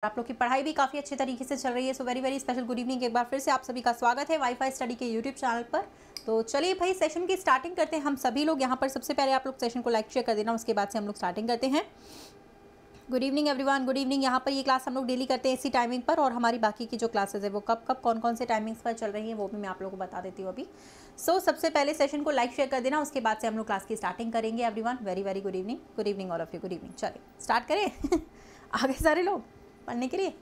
आप लोग की पढ़ाई भी काफ़ी अच्छे तरीके से चल रही है। So very very special good evening. एक बार फिर से आप सभी का स्वागत है वाईफाई स्टडी के यूट्यूब चैनल पर। तो चलिए भाई सेशन की स्टार्टिंग करते हैं हम सभी लोग। यहाँ पर सबसे पहले आप लोग सेशन को लाइक शेयर कर देना, उसके बाद से हम लोग स्टार्टिंग करते हैं। Good evening everyone, good evening. यहाँ पर ये क्लास हम लोग डेली करते हैं इसी टाइमिंग पर, और हमारी बाकी की जो क्लासेज है वो कब कब कौन कौन से टाइमिंग्स पर चल रही हैं वो भी मैं आप लोगों को बता देती हूँ अभी। सबसे पहले सेशन को लाइक शेयर कर देना, उसके बाद से हम लोग क्लास की स्टार्टिंग करेंगे। Everyone very very good evening all of you, good evening. चलिए स्टार्ट करें आगे सारे लोग पढ़ने के लिए।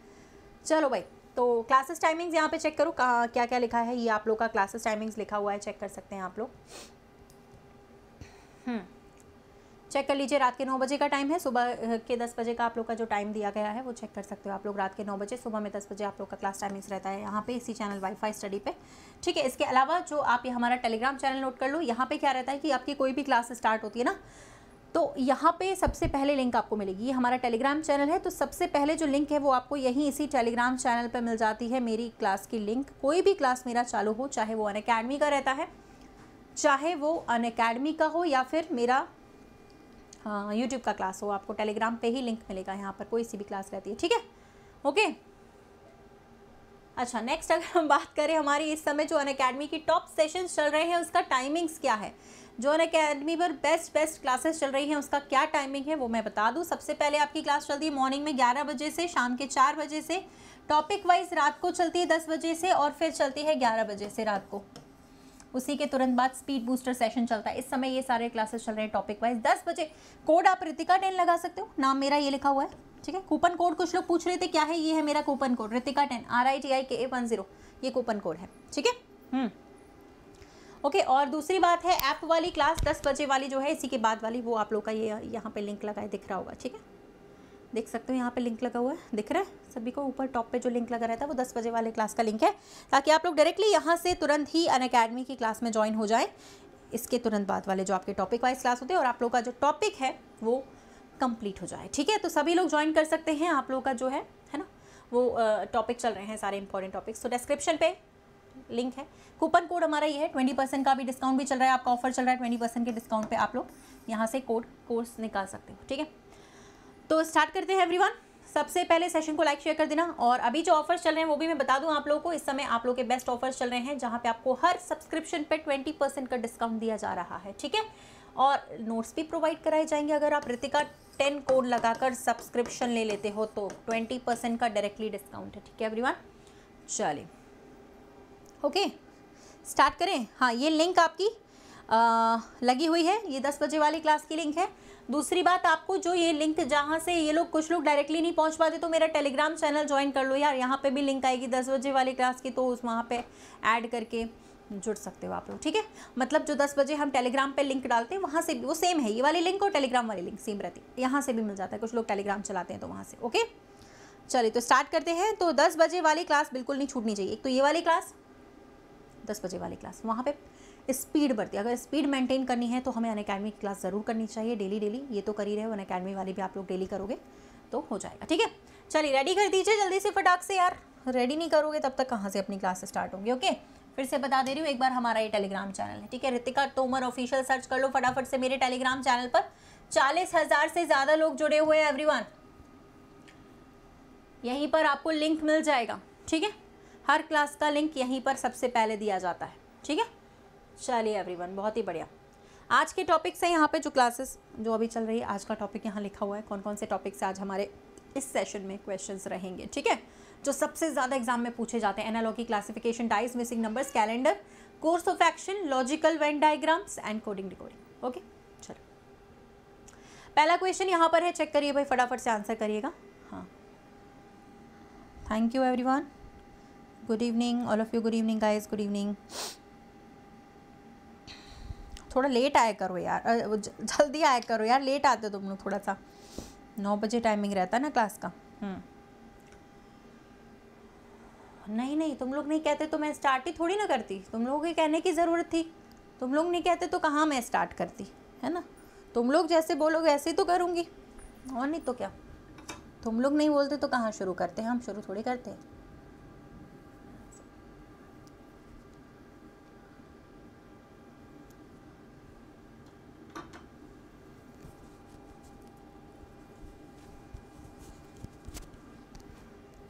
चलो भाई, तो क्लासेस टाइमिंग्स यहाँ पे चेक करो क्या क्या लिखा है। ये आप लोग का क्लासेस टाइमिंग्स लिखा हुआ है, चेक कर सकते हैं आप लोग। चेक कर लीजिए, रात के 9 बजे का टाइम है, सुबह के 10 बजे का आप लोग का जो टाइम दिया गया है वो चेक कर सकते हो आप लोग। रात के 9 बजे, सुबह में 10 बजे आप लोग का क्लास टाइमिंग्स रहता है यहाँ पे इसी चैनल वाईफाई स्टडी पे। ठीक है, इसके अलावा जो आप ये हमारा टेलीग्राम चैनल नोट कर लो। यहाँ पे क्या रहता है कि आपकी कोई भी क्लास स्टार्ट होती है ना, तो यहाँ पे सबसे पहले लिंक आपको मिलेगी। ये हमारा टेलीग्राम चैनल है, तो सबसे पहले जो लिंक है वो आपको यहीं इसी टेलीग्राम चैनल पर मिल जाती है। मेरी क्लास की लिंक, कोई भी क्लास मेरा चालू हो, चाहे वो अनअकैडमी का रहता है, चाहे वो अनअकैडमी का हो या फिर मेरा यूट्यूब का क्लास हो, आपको टेलीग्राम पे ही लिंक मिलेगा। यहाँ पर कोई सी भी क्लास रहती है, ठीक है, ओके। अच्छा, नेक्स्ट अगर हम बात करें हमारी इस समय जो अनअकैडमी की टॉप सेशंस चल रहे हैं उसका टाइमिंग्स क्या है, जो अनअकैडमी पर बेस्ट क्लासेस चल रही हैं उसका क्या टाइमिंग है वो मैं बता दूं। सबसे पहले आपकी क्लास चलती है मॉर्निंग में 11 बजे से शाम के 4 बजे से। टॉपिक वाइज रात को चलती है 10 बजे से, और फिर चलती है 11 बजे से रात को। उसी के तुरंत बाद स्पीड बूस्टर सेशन चलता है। इस समय ये सारे क्लासेस चल रहे हैं टॉपिक वाइज 10 बजे। कोड आप रितिका 10 लगा सकते हो, नाम मेरा ये लिखा हुआ है, ठीक है। कूपन कोड कुछ लोग पूछ रहे थे क्या है, ये है मेरा कूपन कोड रितिका 10 RITIKA10, ये कूपन कोड है, ठीक है। ओके, और दूसरी बात है ऐप वाली क्लास 10 बजे वाली जो है इसी के बाद वाली, वो आप लोग का ये यहाँ पे लिंक लगा है, दिख रहा होगा, ठीक है, देख सकते हो यहाँ पे लिंक लगा हुआ है, दिख रहा है सभी को। ऊपर टॉप पे जो लिंक लगा रहता है वो 10 बजे वाले क्लास का लिंक है, ताकि आप लोग डायरेक्टली यहाँ से तुरंत ही अनअकैडमी की क्लास में ज्वाइन हो जाए। इसके तुरंत बाद वाले जो आपके टॉपिक वाइज क्लास होते हैं, और आप लोग का जो टॉपिक है वो कंप्लीट हो जाए, ठीक है। तो सभी लोग ज्वाइन कर सकते हैं। आप लोग का जो है ना वो टॉपिक चल रहे हैं सारे इंपॉर्टेंट टॉपिक्स। तो डिस्क्रिप्शन पे लिंक है। कूपन कोड हमारा ये है, 20% का भी डिस्काउंट भी चल रहा है, आपका ऑफर चल रहा है 20% के डिस्काउंट पे आप लोग यहाँ से कोर्स निकाल सकते हो, ठीक है। तो स्टार्ट करते हैं एवरीवन। सबसे पहले सेशन को लाइक शेयर कर देना, और अभी जो ऑफर्स चल रहे हैं वो भी मैं बता दूं आप लोगों को। इस समय आप लोगों के बेस्ट ऑफर्स चल रहे हैं जहां पे आपको हर सब्सक्रिप्शन पे 20% का डिस्काउंट दिया जा रहा है, ठीक है। और नोट्स भी प्रोवाइड कराए जाएंगे। अगर आप रितिका 10 कोड लगाकर सब्सक्रिप्शन ले लेते हो तो 20% का डायरेक्टली डिस्काउंट है, ठीक है एवरीवन। चलिए ओके, स्टार्ट करें। हाँ, ये लिंक आपकी लगी हुई है, ये 10 बजे वाली क्लास की लिंक है। दूसरी बात, आपको जो ये लिंक जहाँ से ये लोग कुछ लोग डायरेक्टली नहीं पहुँच पाते, तो मेरा टेलीग्राम चैनल ज्वाइन कर लो यार। यहाँ पे भी लिंक आएगी 10 बजे वाली क्लास की, तो उस वहाँ पे ऐड करके जुड़ सकते हो आप लोग, ठीक है। मतलब जो 10 बजे हम टेलीग्राम पे लिंक डालते हैं वहाँ से भी वो सेम है, ये वाली लिंक और टेलीग्राम वाली लिंक सेम रहती है, यहाँ से भी मिल जाता है। कुछ लोग टेलीग्राम चलाते हैं तो वहाँ से, ओके। चलिए तो स्टार्ट करते हैं। तो 10 बजे वाली क्लास बिल्कुल नहीं छूटनी चाहिए। एक तो ये वाली क्लास 10 बजे वाली क्लास, वहाँ पे स्पीड बढ़ती है। अगर स्पीड मेंटेन करनी है तो हमें अनअकैडमी की क्लास ज़रूर करनी चाहिए डेली। ये तो कर ही रहे हो, अनअकैडमी वाली भी आप लोग डेली करोगे तो हो जाएगा, ठीक है। चलिए रेडी कर दीजिए जल्दी से फटाक से यार, रेडी नहीं करोगे तब तक कहाँ से अपनी क्लास स्टार्ट होंगी, ओके। फिर से बता दे रही हूँ एक बार, हमारा ये टेलीग्राम चैनल है, ठीक है। रितिका तोमर ऑफिशियल सर्च कर लो फटाफट से मेरे टेलीग्राम चैनल पर। 40,000 से ज़्यादा लोग जुड़े हुए हैं एवरीवन, यहीं पर आपको लिंक मिल जाएगा, ठीक है। हर क्लास का लिंक यहीं पर सबसे पहले दिया जाता है, ठीक है। चलिए एवरीवन, बहुत ही बढ़िया। आज के टॉपिक से यहाँ पे जो क्लासेस जो अभी चल रही है, आज का टॉपिक यहाँ लिखा हुआ है, कौन कौन से टॉपिक से आज हमारे इस सेशन में क्वेश्चंस रहेंगे, ठीक है। जो सबसे ज़्यादा एग्जाम में पूछे जाते हैं, analogy classification, ties, missing numbers, calendar, course of action, logical Venn diagrams and coding decoding, okay. चलो पहला क्वेश्चन यहाँ पर है, चेक करिए भाई, फटाफट से आंसर करिएगा। हाँ, thank you everyone, good evening all of you, good evening guys, good evening. थोड़ा लेट आया करो यार, जल्दी आया करो यार, लेट आते हो तुम लोग थोड़ा सा। 9 बजे टाइमिंग रहता है ना क्लास का। नहीं, तुम लोग नहीं कहते तो मैं स्टार्ट ही थोड़ी ना करती, तुम लोगों के कहने की ज़रूरत थी। तुम लोग नहीं कहते तो कहाँ मैं स्टार्ट करती, है ना। तुम लोग जैसे बोलोगे ऐसे ही तो करूँगी, और नहीं तो क्या। तुम लोग नहीं बोलते तो कहाँ शुरू करते हैं, हम शुरू थोड़ी करते हैं।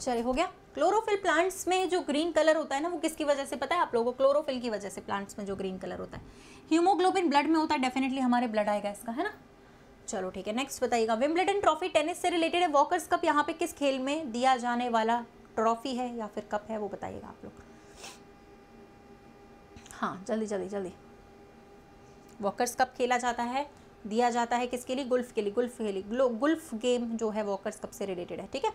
चलिए हो गया। क्लोरोफिल प्लांट्स में जो ग्रीन कलर होता है ना, वो किसकी वजह से पता है आप लोगों को? क्लोरोफिल की वजह से प्लांट्स में जो ग्रीन कलर होता है। हीमोग्लोबिन ब्लड में होता है, डेफिनेटली हमारे ब्लड आएगा इसका, है ना। चलो ठीक है, नेक्स्ट बताइएगा। विंबलडन ट्रॉफी टेनिस से रिलेटेड है। वॉकर्स कप यहाँ पे किस खेल में दिया जाने वाला ट्रॉफी है या फिर कप है, वो बताइएगा आप लोग। हाँ जल्दी जल्दी जल्दी। वॉकर्स कप खेला जाता है, दिया जाता है किसके लिए? गुल्फ के लिए। गुल्फ गेम जो है वॉकर्स कप से रिलेटेड है, ठीक है।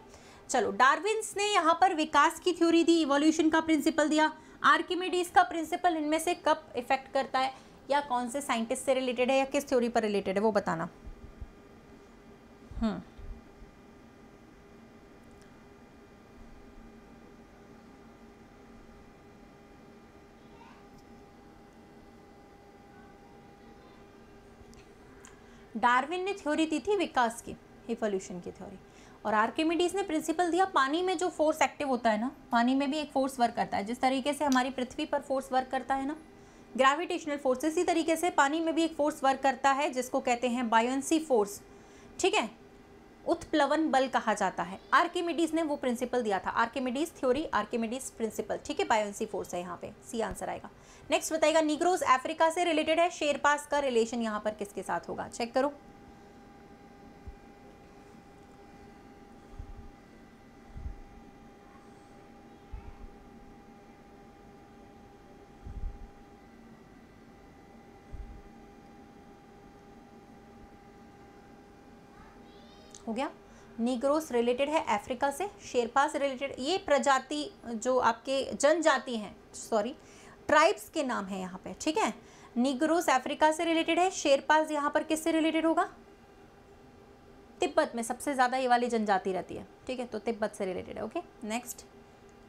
चलो, डार्विन्स ने यहाँ पर विकास की थ्योरी दी, इवोल्यूशन का प्रिंसिपल दिया। आर्किमिडीज का प्रिंसिपल इनमें से कब इफेक्ट करता है, या कौन से साइंटिस्ट से रिलेटेड है, या किस थ्योरी पर रिलेटेड है, वो बताना। डार्विन ने थ्योरी दी थी विकास की, इवोल्यूशन की थ्योरी। और आर्किमिडीज ने प्रिंसिपल दिया, पानी में जो फोर्स एक्टिव होता है ना, पानी में भी एक फोर्स वर्क करता है। जिस तरीके से हमारी पृथ्वी पर फोर्स वर्क करता है ना, ग्रेविटेशनल फोर्स, इसी तरीके से पानी में भी एक फोर्स वर्क करता है जिसको कहते हैं बायोंसी फोर्स, ठीक है। उत्प्लवन बल कहा जाता है। आर्किमिडीज ने वो प्रिंसिपल दिया था, आर्किमिडीज थ्योरी, आर्किमिडीज प्रिंसिपल, ठीक है। बायोंसी फोर्स है यहाँ पे, सी आंसर आएगा। नेक्स्ट बताइएगा, नीग्रोज अफ्रीका से रिलेटेड है। शेरपास का रिलेशन यहाँ पर किसके साथ होगा, चेक करो। हो गया। नीग्रोस रिलेटेड है अफ्रीका से, शेरपास रिलेटेड, ये प्रजाति जो आपके जनजाति हैं, सॉरी ट्राइब्स के नाम है यहाँ पे, ठीक है। नीग्रोस अफ्रीका से रिलेटेड है। शेरपास यहाँ पर किससे रिलेटेड होगा? तिब्बत में सबसे ज़्यादा ये वाली जनजाति रहती है, ठीक है, तो तिब्बत से रिलेटेड है। ओके, नेक्स्ट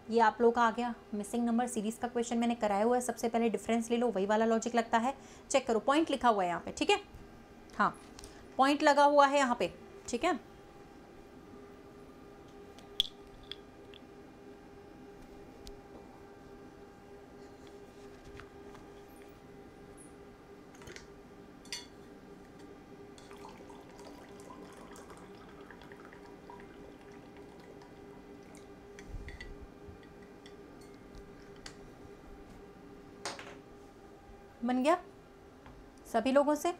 ये आप लोग का आ गया मिसिंग नंबर सीरीज का क्वेश्चन मैंने कराया हुआ है। सबसे पहले डिफरेंस ले लो, वही वाला लॉजिक लगता है, चेक करो। पॉइंट लिखा हुआ है यहाँ पे, ठीक है, हाँ पॉइंट लगा हुआ है यहाँ पे, ठीक है। बन गया सभी लोगों से?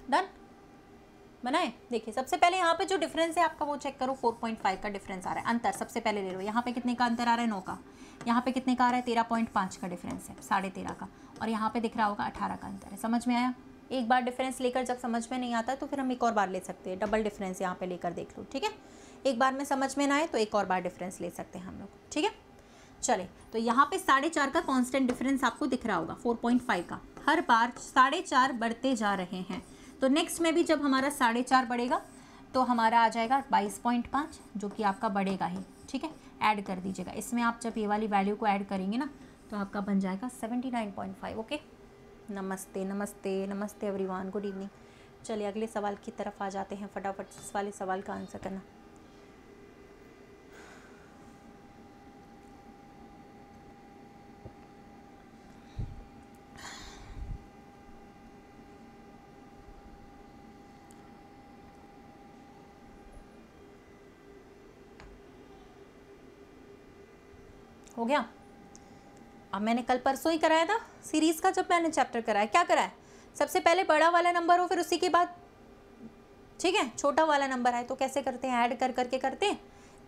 डन, बनाए। देखिए सबसे पहले यहाँ पे जो डिफरेंस है आपका वो चेक करो, 4.5 का डिफरेंस आ रहा है। अंतर सबसे पहले ले लो, यहाँ पे कितने का अंतर आ रहा है? 9 का। यहाँ पे कितने का आ रहा है? 13.5 का डिफरेंस है, 13.5 का। और यहाँ पे दिख रहा होगा 18 का अंतर है। समझ में आया? एक बार डिफरेंस लेकर जब समझ में नहीं आता तो फिर हम एक और बार ले सकते हैं। डबल डिफरेंस यहाँ पे लेकर देख लो, ठीक है। एक बार में समझ में ना आए तो एक और बार डिफरेंस ले सकते हैं हम लोग, ठीक है। चले, तो यहाँ पे 4.5 का कांस्टेंट डिफरेंस आपको दिख रहा होगा, 4.5 का। हर बार 4.5 बढ़ते जा रहे हैं, तो नेक्स्ट में भी जब हमारा 4.5 बढ़ेगा तो हमारा आ जाएगा 22.5, जो कि आपका बढ़ेगा ही, ठीक है। ऐड कर दीजिएगा इसमें, आप जब ये वाली वैल्यू को ऐड करेंगे ना तो आपका बन जाएगा 79.5। ओके, नमस्ते नमस्ते नमस्ते एवरीवन, गुड इवनिंग। चलिए अगले सवाल की तरफ आ जाते हैं, फटाफट इस वाले सवाल का आंसर करना। हो गया। अब मैंने कल परसों ही कराया था सीरीज़ का, जब मैंने चैप्टर कराया, क्या कराया? सबसे पहले बड़ा वाला नंबर हो, फिर उसी के बाद, ठीक है, छोटा वाला नंबर है। तो कैसे करते हैं? ऐड कर करके करते हैं,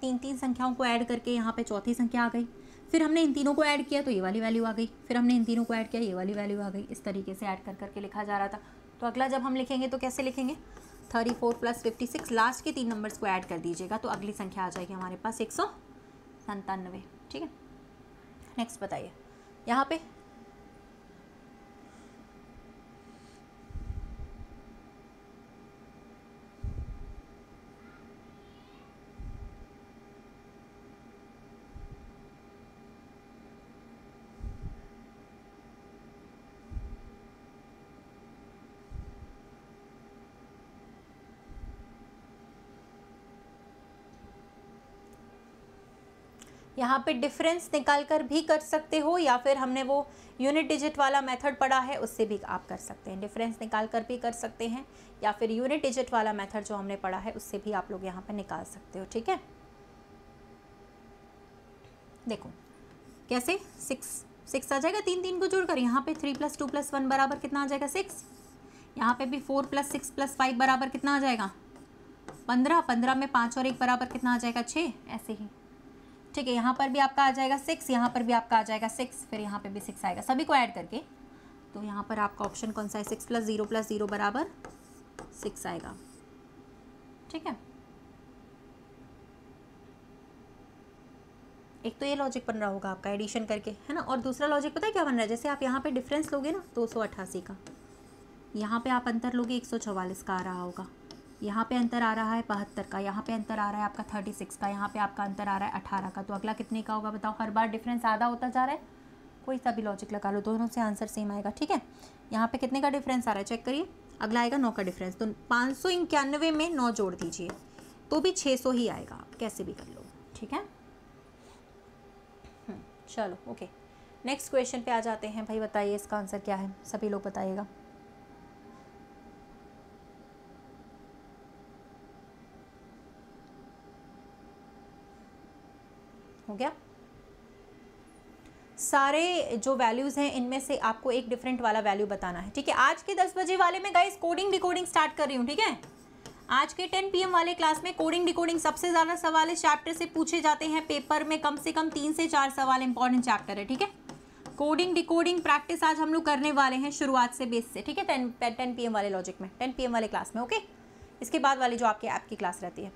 3 संख्याओं को ऐड करके यहाँ पे चौथी संख्या आ गई। फिर हमने इन तीनों को ऐड किया तो ये वाली वैल्यू आ गई। फिर हमने इन तीनों को ऐड किया, ये वाली वैल्यू आ गई। इस तरीके से ऐड कर करके लिखा जा रहा था। तो अगला जब हम लिखेंगे तो कैसे लिखेंगे? 34 + 56, लास्ट के 3 नंबर्स को ऐड कर दीजिएगा तो अगली संख्या आ जाएगी हमारे पास 197, ठीक है। नेक्स्ट बताइए यहाँ पे, यहाँ पे डिफरेंस निकाल कर भी कर सकते हो, या फिर हमने वो यूनिट डिजिट वाला मेथड पढ़ा है उससे भी आप कर सकते हैं। डिफरेंस निकाल कर भी कर सकते हैं, या फिर यूनिट डिजिट वाला मेथड जो हमने पढ़ा है उससे भी आप लोग यहाँ पे निकाल सकते हो। ठीक है, देखो कैसे 6 आ जाएगा 3 को जोड़कर। यहाँ पे 3 + 2 + 1 बराबर कितना आ जाएगा 6। यहाँ पे भी 4 + 6 + 5 बराबर कितना आ जाएगा 15। 15 में 5 और 1 बराबर कितना आ जाएगा 6, ऐसे ही। ठीक है, यहाँ पर भी आपका आ जाएगा 6, यहाँ पर भी आपका आ जाएगा 6, फिर यहाँ पे भी 6 आएगा सभी को ऐड करके। तो यहाँ पर आपका ऑप्शन कौन सा है, 6 + 0 + 0 बराबर 6 आएगा। ठीक है, एक तो ये लॉजिक बन रहा होगा आपका एडिशन करके, है ना। और दूसरा लॉजिक पता है क्या बन रहा है, जैसे आप यहाँ पे डिफरेंस लोगे ना 288 का, यहाँ पे आप अंतर लोगे 144 का आ रहा होगा, यहाँ पे अंतर आ रहा है 72 का, यहाँ पे अंतर आ रहा है आपका 36 का, यहाँ पे आपका अंतर आ रहा है 18 का। तो अगला कितने का होगा बताओ, हर बार डिफरेंस आधा होता जा रहा है। कोई सा भी लॉजिक लगा लो, दोनों से आंसर सेम आएगा। ठीक है, यहाँ पे कितने का डिफरेंस आ रहा है चेक करिए, अगला आएगा 9 का डिफरेंस। तो 591 में 9 जोड़ दीजिए तो भी 600 ही आएगा, आप कैसे भी कर लो। ठीक है, चलो ओके, नेक्स्ट क्वेश्चन पे आ जाते हैं। भाई बताइए इसका आंसर क्या है, सभी लोग बताइएगा। हो गया, सारे जो वैल्यूज़ हैं इनमें से आपको एक डिफरेंट वाला वैल्यू बताना है। ठीक है, आज के 10 बजे वाले में गाइस कोडिंग डिकोडिंग स्टार्ट कर रही हूँ। ठीक है, आज के 10 PM वाले क्लास में कोडिंग डिकोडिंग सबसे ज़्यादा सवाल इस चैप्टर से पूछे जाते हैं। पेपर में कम से कम 3 से 4 सवाल इंपॉर्टेंट चैप्टर है। ठीक है, कोडिंग डिकोडिंग प्रैक्टिस आज हम लोग करने वाले हैं शुरुआत से, बेस से। ठीक है, 10 PM वाले लॉजिक में, 10 PM वाले क्लास में। ओके, इसके बाद वाली जो आपके ऐप की क्लास रहती है।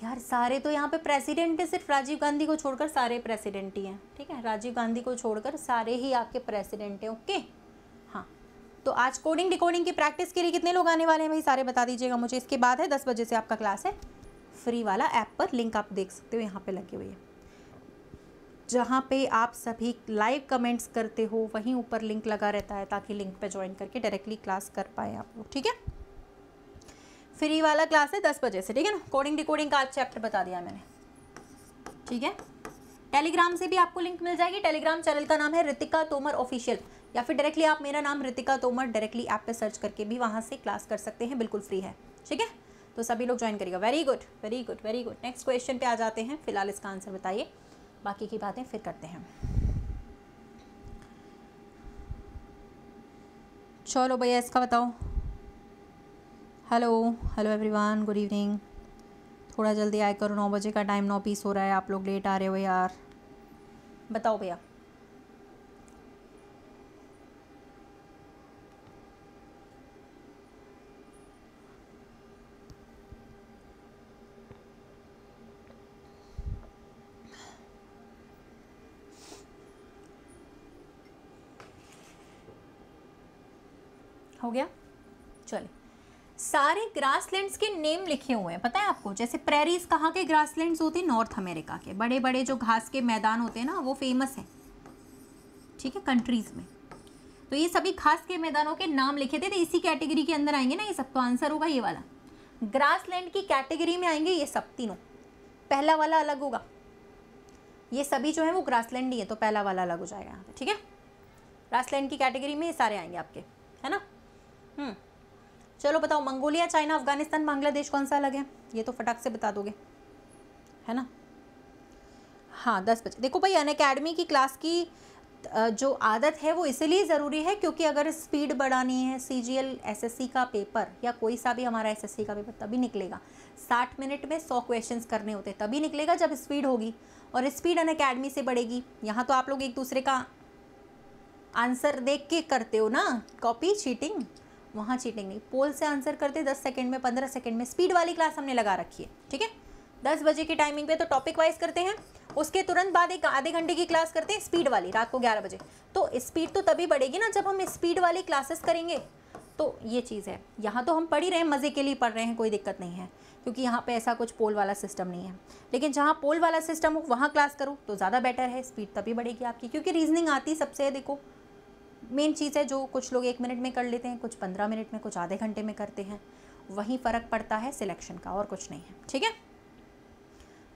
यार सारे तो यहाँ पे प्रेसिडेंट है, सिर्फ राजीव गांधी को छोड़कर सारे प्रेसिडेंट ही हैं। ठीक है, राजीव गांधी को छोड़कर सारे ही आपके प्रेसिडेंट हैं। ओके, हाँ, तो आज कोडिंग डिकोडिंग की प्रैक्टिस के लिए कितने लोग आने वाले हैं भाई, सारे बता दीजिएगा मुझे। इसके बाद है 10 बजे से आपका क्लास है, फ्री वाला ऐप पर लिंक आप देख सकते हो, यहाँ पे लगी हुई है, जहाँ पे आप सभी लाइव कमेंट्स करते हो वहीं ऊपर लिंक लगा रहता है, ताकि लिंक पे ज्वाइन करके डायरेक्टली क्लास कर पाए आप लोग। ठीक है, फ्री वाला क्लास है 10 बजे से। ठीक है ना, कोडिंग डिकोडिंग का आज चैप्टर बता दिया मैंने। ठीक है, टेलीग्राम से भी आपको लिंक मिल जाएगी। टेलीग्राम चैनल का नाम है रितिका तोमर ऑफिशियल, या फिर डायरेक्टली आप मेरा नाम रितिका तोमर डायरेक्टली ऐप पे सर्च करके भी वहाँ से क्लास कर सकते हैं, बिल्कुल फ्री है। ठीक है, तो सभी लोग ज्वाइन करिएगा। Very good very good very good. Next question पे आ जाते हैं, फिलहाल इसका आंसर बताइए, बाकी की बातें फिर करते हैं। चलो भैया इसका बताओ। Hello hello everyone, good evening. थोड़ा जल्दी आया करो, 9 बजे का टाइम, 9:20 हो रहा है, आप लोग लेट आ रहे हो यार। बताओ भैया। हो गया, चलिए। सारे ग्रासलैंड्स के नेम लिखे हुए हैं, पता है आपको। जैसे प्रेरीज कहाँ के ग्रासलैंड्स होते हैं, नॉर्थ अमेरिका के। बड़े बड़े जो घास के मैदान होते हैं ना, वो फेमस हैं। ठीक है, कंट्रीज में। तो ये सभी घास के मैदानों के नाम लिखे थे, तो इसी कैटेगरी के अंदर आएंगे ना ये सब। तो आंसर होगा ये वाला, ग्रासलैंड की कैटेगरी में आएंगे ये सब तीनों। पहला वाला अलग होगा, ये सभी जो है वो ग्रासलैंड ही है, तो पहला वाला अलग हो जाएगा यहाँ पे। ठीक है, ग्रासलैंड की कैटेगरी में ये सारे आएंगे आपके, है ना। चलो बताओ, मंगोलिया, चाइना, अफगानिस्तान, बांग्लादेश कौन सा अलग है, ये तो फटाक से बता दोगे, है ना। हाँ 10 बजे। देखो भाई, अनअकैडमी की क्लास की जो आदत है वो इसलिए ज़रूरी है क्योंकि अगर स्पीड बढ़ानी है, CGL SSC का पेपर या कोई सा भी हमारा SSC का पेपर तभी निकलेगा। 60 मिनट में 100 क्वेश्चंस करने होते, तभी निकलेगा जब स्पीड होगी। और स्पीड अनअकैडमी से बढ़ेगी। यहाँ तो आप लोग एक दूसरे का आंसर देख के करते हो ना, कॉपी चीटिंग, वहाँ चीटिंग नहीं। पोल से आंसर करते 10 सेकंड में, 15 सेकंड में। स्पीड वाली क्लास हमने लगा रखी है। ठीक है, 10 बजे की टाइमिंग पे तो टॉपिक वाइज करते हैं, उसके तुरंत बाद एक आधे घंटे की क्लास करते हैं स्पीड वाली, रात को 11 बजे। तो स्पीड तो तभी बढ़ेगी ना जब हम स्पीड वाली क्लासेस करेंगे। तो ये चीज़ है। यहाँ तो हम पढ़ ही रहे हैं, मज़े के लिए पढ़ रहे हैं, कोई दिक्कत नहीं है, क्योंकि यहाँ पे ऐसा कुछ पोल वाला सिस्टम नहीं है। लेकिन जहाँ पोल वाला सिस्टम हो वहाँ क्लास करो तो ज़्यादा बेटर है, स्पीड तभी बढ़ेगी आपकी, क्योंकि रीजनिंग आती सबसे है। देखो मेन चीज़ है, जो कुछ लोग 1 मिनट में कर लेते हैं, कुछ 15 मिनट में, कुछ आधे घंटे में करते हैं, वहीं फ़र्क पड़ता है सिलेक्शन का, और कुछ नहीं है। ठीक है,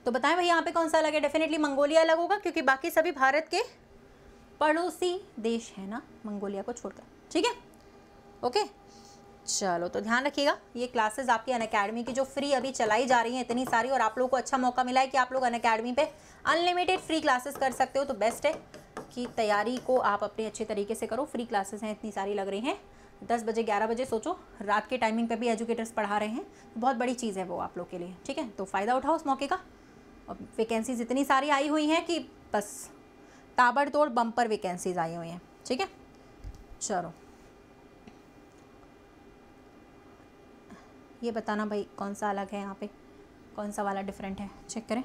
तो बताएं भाई यहाँ पे कौन सा अलग है? डेफिनेटली मंगोलिया अलग होगा, क्योंकि बाकी सभी भारत के पड़ोसी देश है ना, मंगोलिया को छोड़कर। ठीक है, ओके। चलो तो ध्यान रखिएगा, ये क्लासेस आपकी अनअकैडमी की जो फ्री अभी चलाई जा रही हैं इतनी सारी, और आप लोगों को अच्छा मौका मिला है कि आप लोग अनअकैडमी पे अनलिमिटेड फ्री क्लासेस कर सकते हो। तो बेस्ट है कि तैयारी को आप अपने अच्छे तरीके से करो। फ्री क्लासेस हैं, इतनी सारी लग रही हैं, 10 बजे 11 बजे, सोचो रात के टाइमिंग पे भी एजुकेटर्स पढ़ा रहे हैं, बहुत बड़ी चीज़ है वो आप लोग के लिए। ठीक है, तो फ़ायदा उठाओ उस मौके का। और वैकेंसीज इतनी सारी आई हुई हैं कि बस ताबड़तोड़ बम्पर वैकेंसीज आई हुई हैं। ठीक है, चलो ये बताना भाई कौन सा अलग है यहाँ पे, कौन सा वाला डिफरेंट है, चेक करें।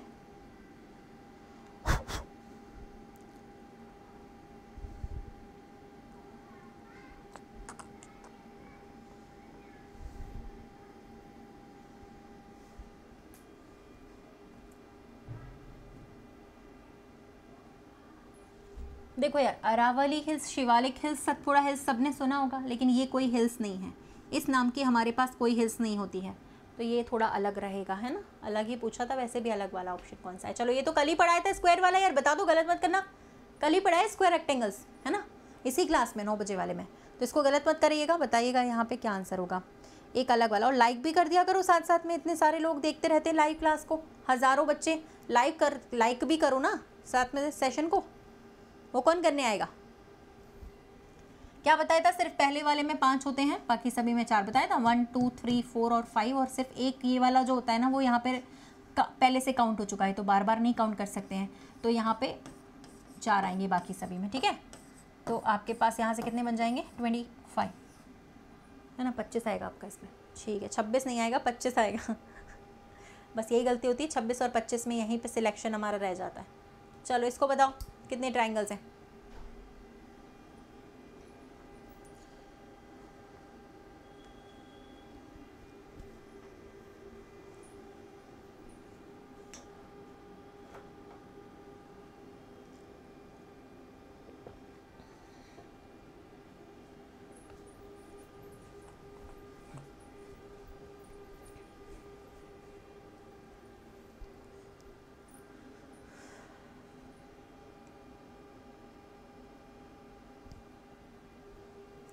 देखो यार, Aravalli hills, Shivalik hills, Satpura hills सबने सुना होगा, लेकिन ये कोई हिल्स नहीं है, इस नाम की हमारे पास कोई हिल्स नहीं होती है, तो ये थोड़ा अलग रहेगा, है ना। अलग ही पूछा था, वैसे भी अलग वाला ऑप्शन कौन सा है। चलो ये तो कल ही पढ़ाया था स्क्वायर वाला, यार बता दो, गलत मत करना, कल ही पढ़ाया स्क्वायर रेक्टेंगल्स, है ना, इसी क्लास में 9 बजे वाले में, तो इसको गलत मत करिएगा, बताइएगा यहाँ पे क्या आंसर होगा, एक अलग वाला। और लाइक भी कर दिया करो साथ साथ में, इतने सारे लोग देखते रहते हैं लाइव क्लास को, हज़ारों बच्चे, लाइक भी करो ना साथ में सेशन को, वो कौन करने आएगा। क्या बताया था, सिर्फ पहले वाले में 5 होते हैं, बाकी सभी में 4 बताया था, 1 2 3 4 और 5, और सिर्फ एक ये वाला जो होता है ना वो यहाँ पे पहले से काउंट हो चुका है, तो बार बार नहीं काउंट कर सकते हैं, तो यहाँ पे 4 आएंगे बाकी सभी में। ठीक है, तो आपके पास यहाँ से कितने बन जाएंगे, 25 है ना, 25 आएगा आपका इसमें। ठीक है, 26 नहीं आएगा, 25 आएगा बस यही गलती होती है, 26 और 25 में यहीं पे सिलेक्शन हमारा रह जाता है। चलो इसको बताओ कितने ट्राइंगल्स हैं।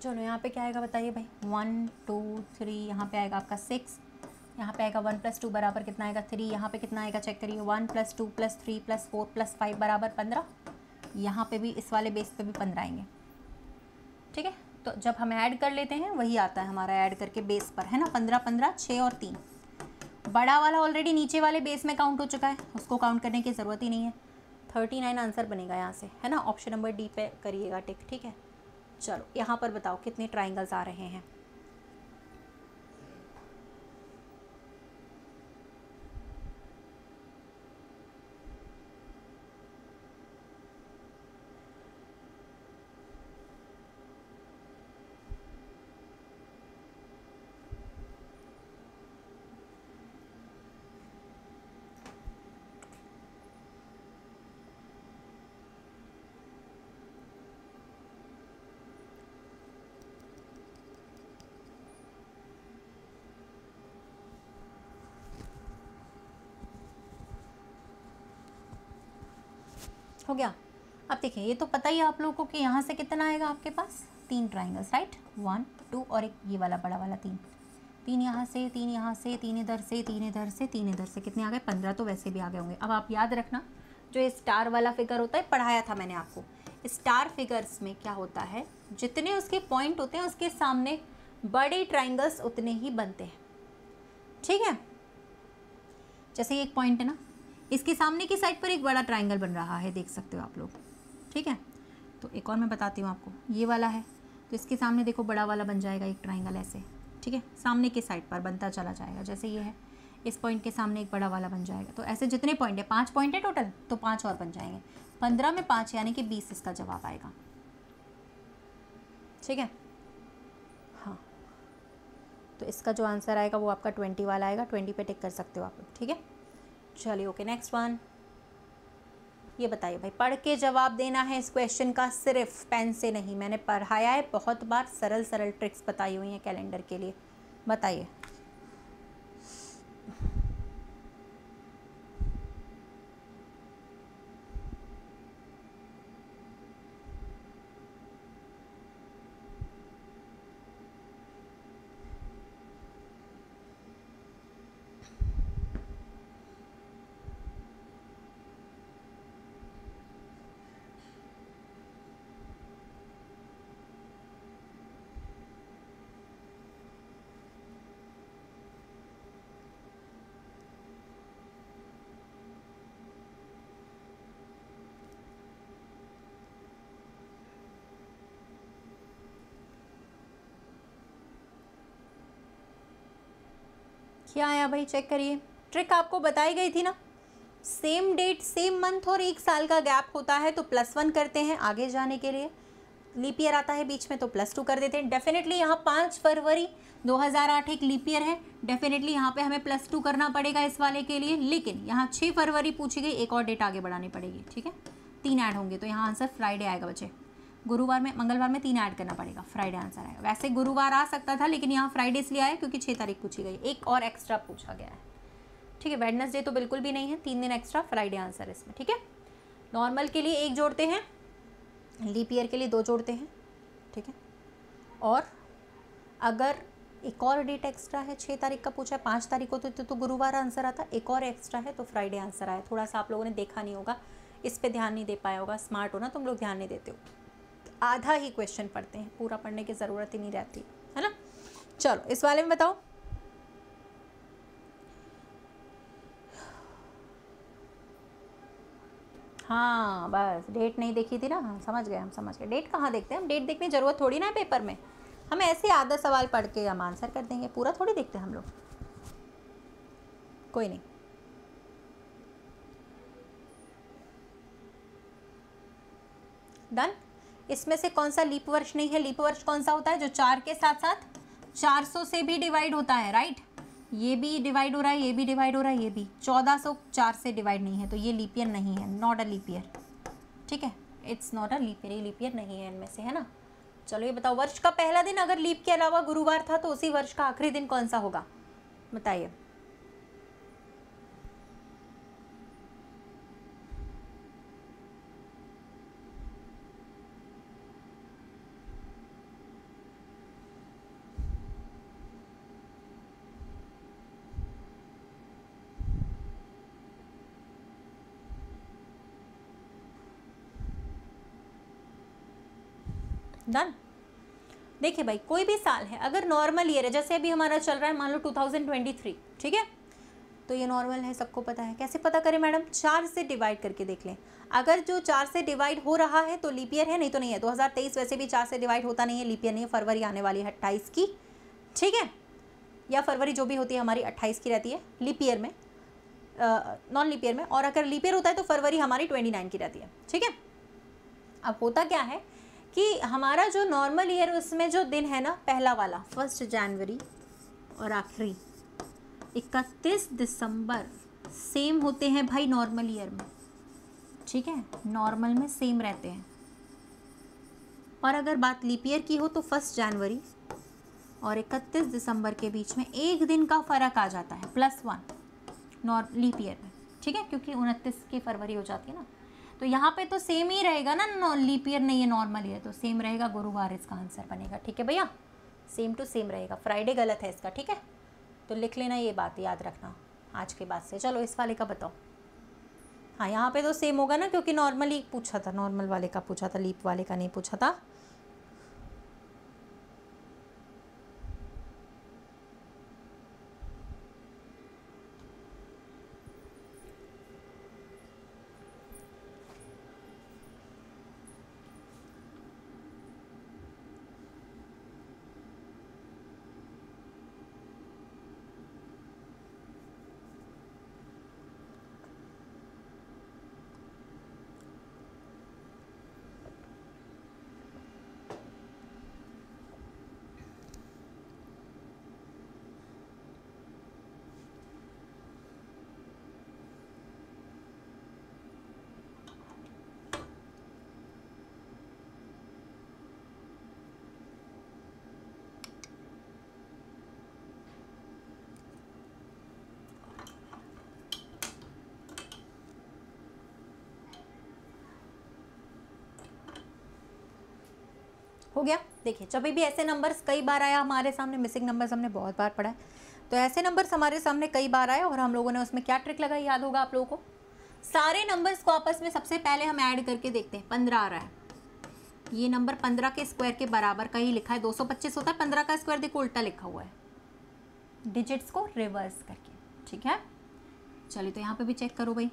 चलो यहाँ पे क्या आएगा बताइए भाई, 1 2 3, यहाँ पे आएगा आपका 6, यहाँ पे आएगा 1 + 2 बराबर कितना आएगा 3, यहाँ पे कितना आएगा चेक करिए, 1 + 2 + 3 + 4 + 5 बराबर 15, यहाँ पे भी इस वाले बेस पे भी 15 आएंगे। ठीक है, तो जब हम ऐड कर लेते हैं वही आता है हमारा ऐड करके बेस पर, है ना, 15 15 6 और 3, बड़ा वाला ऑलरेडी नीचे वाले बेस में काउंट हो चुका है, उसको काउंट करने की ज़रूरत ही नहीं है। 39 आंसर बनेगा यहाँ से, है ना, ऑप्शन नंबर डी पे करिएगा टिक। ठीक है, चलो यहाँ पर बताओ कितने ट्राइंगल्स आ रहे हैं। हो गया। अब देखिए, ये तो पता ही है आप लोगों को कि यहाँ से कितना आएगा आपके पास, 3 ट्राइंगल्स, राइट, 1 2 और एक ये वाला बड़ा वाला 3, 3 यहाँ से, 3 यहाँ से, 3 इधर से, 3 इधर से, 3 इधर से, कितने आ गए, 15 तो वैसे भी आ गए होंगे। अब आप याद रखना, जो ये स्टार वाला फिगर होता है, पढ़ाया था मैंने आपको, स्टार फिगर्स में क्या होता है, जितने उसके पॉइंट होते हैं उसके सामने बड़े ट्राइंगल्स उतने ही बनते हैं। ठीक है, जैसे ये एक पॉइंट है ना, इसके सामने की साइड पर एक बड़ा ट्राइंगल बन रहा है, देख सकते हो आप लोग। ठीक है, तो एक और मैं बताती हूँ आपको, ये वाला है तो इसके सामने देखो बड़ा वाला बन जाएगा एक ट्राइंगल ऐसे। ठीक है, सामने की साइड पर बनता चला जाएगा, जैसे ये है, इस पॉइंट के सामने एक बड़ा वाला बन जाएगा। तो ऐसे जितने पॉइंट है, 5 पॉइंट है टोटल, तो 5 और बन जाएंगे, 15 में 5 यानी कि 20 इसका जवाब आएगा। ठीक है, हाँ, तो इसका जो आंसर आएगा वो आपका 20 वाला आएगा, 20 पे टिक कर सकते हो आप लोग। ठीक है, चलिए ओके, नेक्स्ट वन। ये बताइए भाई, पढ़ के जवाब देना है इस क्वेश्चन का, सिर्फ पेन से नहीं, मैंने पढ़ाया है बहुत बार, सरल सरल ट्रिक्स बताई हुई हैं कैलेंडर के लिए। बताइए क्या आया भाई, चेक करिए। ट्रिक आपको बताई गई थी ना, सेम डेट सेम मंथ और 1 साल का गैप होता है तो +1 करते हैं आगे जाने के लिए, लीप ईयर आता है बीच में तो +2 कर देते हैं। डेफिनेटली यहाँ 5 फरवरी 2008 एक लीप ईयर है, डेफिनेटली यहाँ पे हमें +2 करना पड़ेगा इस वाले के लिए। लेकिन यहाँ 6 फरवरी पूछी गई, एक और डेट आगे बढ़ानी पड़ेगी, ठीक है, 3 ऐड होंगे तो यहाँ आंसर फ्राइडे आएगा बच्चे। गुरुवार में मंगलवार में 3 ऐड करना पड़ेगा, फ्राइडे आंसर आएगा। वैसे गुरुवार आ सकता था लेकिन यहाँ फ्राइडे इसलिए आया क्योंकि 6 तारीख पूछी गई, एक और एक्स्ट्रा पूछा गया है, ठीक है। वेडनेसडे तो बिल्कुल भी नहीं है, 3 दिन एक्स्ट्रा, फ्राइडे आंसर इसमें, ठीक है। नॉर्मल के लिए 1 जोड़ते हैं, लीप ईयर के लिए 2 जोड़ते हैं, ठीक है। और अगर एक और डेट एक्स्ट्रा है, 6 तारीख का पूछा है, 5 तारीख को तो गुरुवार आंसर आता, एक और एक्स्ट्रा है तो फ्राइडे आंसर आया। थोड़ा सा आप लोगों ने देखा नहीं होगा, इस पे ध्यान नहीं दे पाया होगा, स्मार्ट हो ना तुम लोग, ध्यान नहीं देते हो, आधा ही क्वेश्चन पढ़ते हैं, पूरा पढ़ने की ज़रूरत ही नहीं रहती है ना। चलो इस वाले में बताओ, हाँ बस डेट नहीं देखी थी ना, हम समझ गए, हम समझ गए। डेट कहाँ देखते हैं हम, डेट देखने की ज़रूरत थोड़ी ना है पेपर में, हम ऐसे आधा सवाल पढ़ के हम आंसर कर देंगे, पूरा थोड़ी देखते हैं हम लोग। कोई नहीं, डन। इसमें से कौन सा लीप वर्ष नहीं है? लीप वर्ष कौन सा होता है? जो 4 के साथ साथ 400 से भी डिवाइड होता है, राइट। ये भी डिवाइड हो रहा है, ये भी डिवाइड हो रहा है, ये भी 1404 से डिवाइड नहीं है, तो ये लीप ईयर नहीं है, नॉट अ लीप ईयर, ठीक है, it's not a leap year, ये लीप ईयर नहीं है इनमें से, है ना। चलो ये बताओ, वर्ष का पहला दिन अगर लीप के अलावा गुरुवार था तो उसी वर्ष का आखिरी दिन कौन सा होगा, बताइए। डन। देखिए भाई, कोई भी साल है अगर नॉर्मल ईयर है, जैसे अभी हमारा चल रहा है मान लो 2023, ठीक है, तो ये नॉर्मल है, सबको पता है। कैसे पता करें मैडम? 4 से डिवाइड करके देख लें, अगर जो 4 से डिवाइड हो रहा है तो लीप ईयर है, नहीं तो नहीं है। 2023 वैसे भी 4 से डिवाइड होता नहीं है, लीप ईयर नहीं है, फरवरी आने वाली है 28 की, ठीक है, या फरवरी जो भी होती है हमारी 28 की रहती है लीप ईयर में, नॉन लीप ईयर में। और अगर लीप ईयर होता है तो फरवरी हमारी 29 की रहती है, ठीक है। अब होता क्या है कि हमारा जो नॉर्मल ईयर उसमें जो दिन है ना, पहला वाला 1 जनवरी और आखिरी 31 दिसंबर सेम होते हैं भाई नॉर्मल ईयर में, ठीक है, नॉर्मल में सेम रहते हैं। और अगर बात लीप ईयर की हो तो 1 जनवरी और 31 दिसंबर के बीच में 1 दिन का फ़र्क आ जाता है, +1 लीप ईयर में, ठीक है, क्योंकि 29 की फरवरी हो जाती है ना। तो यहाँ पे तो सेम ही रहेगा ना, लीप ईयर नहीं है नॉर्मल ईयर, तो सेम रहेगा, गुरुवार इसका आंसर बनेगा, ठीक है भैया, सेम टू सेम रहेगा। फ्राइडे गलत है इसका, ठीक है, तो लिख लेना, ये बात याद रखना आज के बाद से। चलो इस वाले का बताओ। हाँ यहाँ पे तो सेम होगा ना, क्योंकि नॉर्मली पूछा था, नॉर्मल वाले का पूछा था, लीप वाले का नहीं पूछा था। हो गया। देखिए जब भी ऐसे नंबर्स कई बार आया हमारे सामने, मिसिंग नंबर्स हमने बहुत बार पढ़ा है, तो ऐसे नंबर्स हमारे सामने कई बार आए और हम लोगों ने उसमें क्या ट्रिक लगाई, याद होगा आप लोगों को। सारे नंबर्स को आपस में सबसे पहले हम ऐड करके देखते हैं। 15 आ रहा है, ये नंबर 15 के स्क्वायर के बराबर का ही लिखा है, 225 होता है, 15 का स्क्वायर देखो उल्टा लिखा हुआ है, डिजिट्स को रिवर्स करके, ठीक है। चलिए तो यहाँ पे भी चेक करो भाई,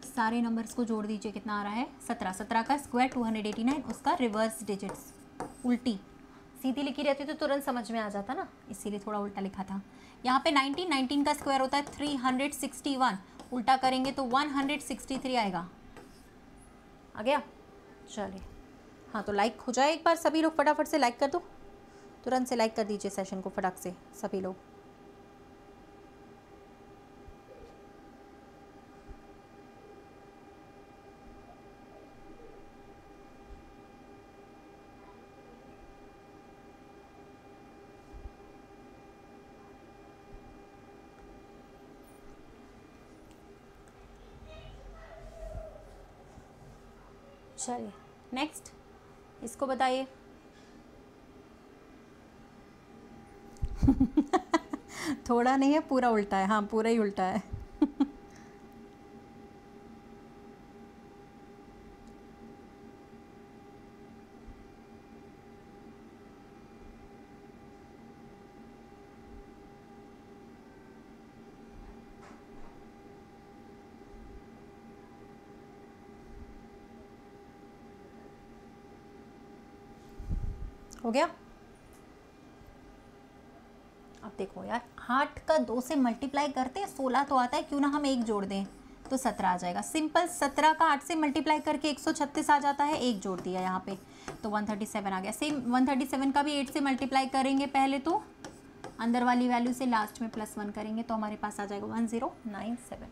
सारे नंबर्स को जोड़ दीजिए, कितना आ रहा है 17, 17 का स्क्वायर 289, उसका रिवर्स डिजिट्स उल्टी सीधी लिखी रहती तो तुरंत समझ में आ जाता ना, इसीलिए थोड़ा उल्टा लिखा था। यहाँ पे 19 का स्क्वायर होता है 361, उल्टा करेंगे तो 163 आएगा। आ गया? चलिए, हाँ तो लाइक हो जाए एक बार, सभी लोग फटाफट से लाइक कर दो, तुरंत से लाइक कर दीजिए सेशन को फटाक से सभी लोग। चलिए नेक्स्ट, इसको बताइए। थोड़ा नहीं है, पूरा उल्टा है। हाँ पूरा ही उल्टा है। हो गया? अब देखो यार, 8 का 2 से मल्टीप्लाई करते हैं 16 तो आता है, क्यों ना हम 1 जोड़ दें तो 17 आ जाएगा। सिंपल, 17 का 8 से मल्टीप्लाई करके 136 आ जाता है, 1 जोड़ दिया यहाँ पे तो 137 आ गया। सेम 137 का भी 8 से मल्टीप्लाई करेंगे पहले तो अंदर वाली वैल्यू से, लास्ट में +1 करेंगे तो हमारे पास आ जाएगा 1097।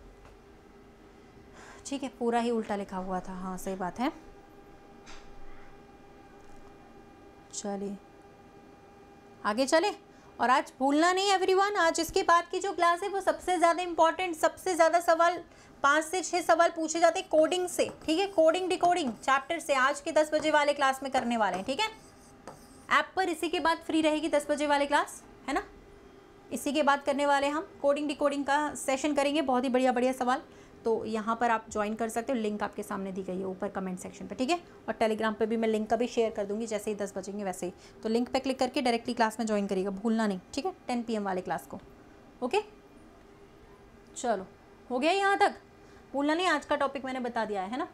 ठीक है, पूरा ही उल्टा लिखा हुआ था। हाँ सही बात है। चलिए आगे चले, और आज भूलना नहीं एवरीवन, आज इसके बाद की जो क्लास है वो सबसे ज़्यादा इंपॉर्टेंट, सबसे ज़्यादा सवाल 5 से 6 सवाल पूछे जाते हैं कोडिंग से। ठीक है, कोडिंग डिकोडिंग चैप्टर से आज के 10 बजे वाले क्लास में करने वाले हैं। ठीक है, ऐप पर इसी के बाद फ्री रहेगी 10 बजे वाले क्लास, है ना, इसी के बाद करने वाले हम कोडिंग डिकोडिंग का सेशन करेंगे, बहुत ही बढ़िया बढ़िया सवाल। तो यहाँ पर आप ज्वाइन कर सकते हो, लिंक आपके सामने दी गई है ऊपर कमेंट सेक्शन पे। ठीक है, और टेलीग्राम पे भी मैं लिंक का भी शेयर कर दूंगी जैसे ही 10 बजेंगे वैसे ही, तो लिंक पे क्लिक करके डायरेक्टली क्लास में ज्वाइन करिएगा, भूलना नहीं। ठीक है, 10 PM वाले क्लास को। ओके चलो, हो गया यहाँ तक? भूलना नहीं, आज का टॉपिक मैंने बता दिया है ना।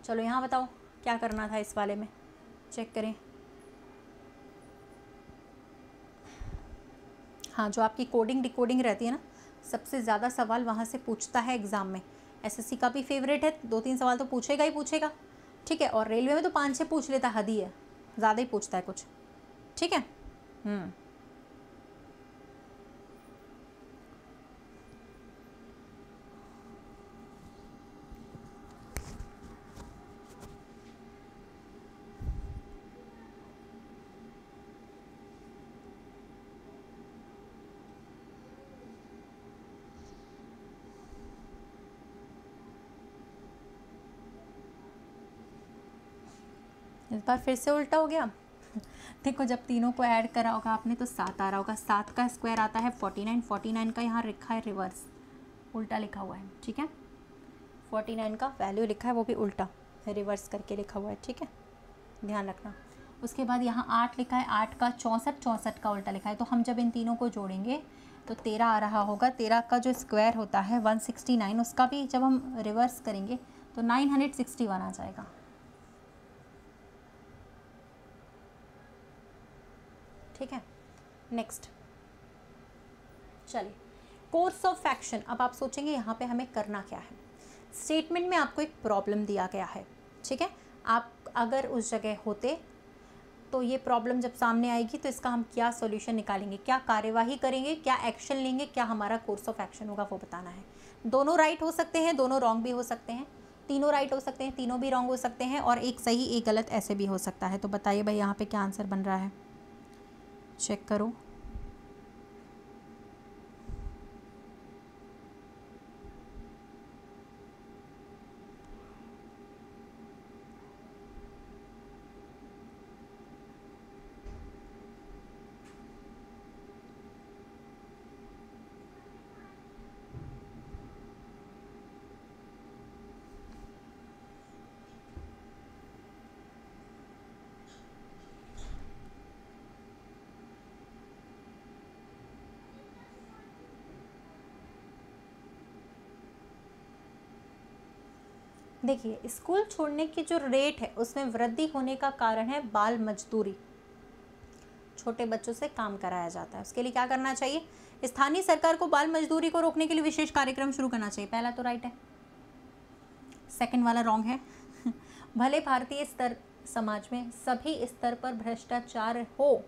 चलो यहाँ बताओ क्या करना था इस वाले में, चेक करें। हाँ, जो आपकी कोडिंग डिकोडिंग रहती है ना, सबसे ज़्यादा सवाल वहाँ से पूछता है एग्ज़ाम में। एसएससी का भी फेवरेट है, 2-3 सवाल तो पूछेगा ही पूछेगा। ठीक है, और रेलवे में तो 5-6 पूछ लेता, हद ही है, ज़्यादा ही पूछता है कुछ। ठीक है। इस बार फिर से उल्टा हो गया। देखो, जब तीनों को ऐड करा होगा आपने तो 7 आ रहा होगा। 7 का स्क्वायर आता है 49, 49 का यहाँ लिखा है रिवर्स, उल्टा लिखा हुआ है। ठीक है, 49 का वैल्यू लिखा है वो भी उल्टा रिवर्स करके लिखा हुआ है। ठीक है, ध्यान रखना। उसके बाद यहाँ 8 लिखा है, 8 का 64, 64 का उल्टा लिखा है। तो हम जब इन तीनों को जोड़ेंगे तो 13 आ रहा होगा। 13 का जो स्क्वायर होता है 169, उसका भी जब हम रिवर्स करेंगे तो 961 आ जाएगा। ठीक है, नेक्स्ट चलिए, कोर्स ऑफ एक्शन। अब आप सोचेंगे यहाँ पे हमें करना क्या है। स्टेटमेंट में आपको एक प्रॉब्लम दिया गया है। ठीक है, आप अगर उस जगह होते तो ये प्रॉब्लम जब सामने आएगी तो इसका हम क्या सॉल्यूशन निकालेंगे, क्या कार्यवाही करेंगे, क्या एक्शन लेंगे, क्या हमारा कोर्स ऑफ एक्शन होगा, वो बताना है। दोनों राइट हो सकते हैं, दोनों रॉन्ग भी हो सकते हैं, तीनों राइट हो सकते हैं, तीनों भी रॉन्ग हो सकते हैं, और एक सही एक गलत ऐसे भी हो सकता है। तो बताइए भाई यहाँ पे क्या आंसर बन रहा है, चेक करो। देखिए, स्कूल छोड़ने की जो रेट है उसमें वृद्धि होने का कारण है बाल मजदूरी। छोटे बच्चों से काम कराया जाता है। उसके लिए क्या करना चाहिए? स्थानीय सरकार को बाल मजदूरी को रोकने के लिए विशेष कार्यक्रम शुरू करना चाहिए। पहला तो राइट है, सेकंड वाला रॉन्ग है। भले भारतीय स्तर समाज में सभी स्तर पर भ्रष्टाचार हो,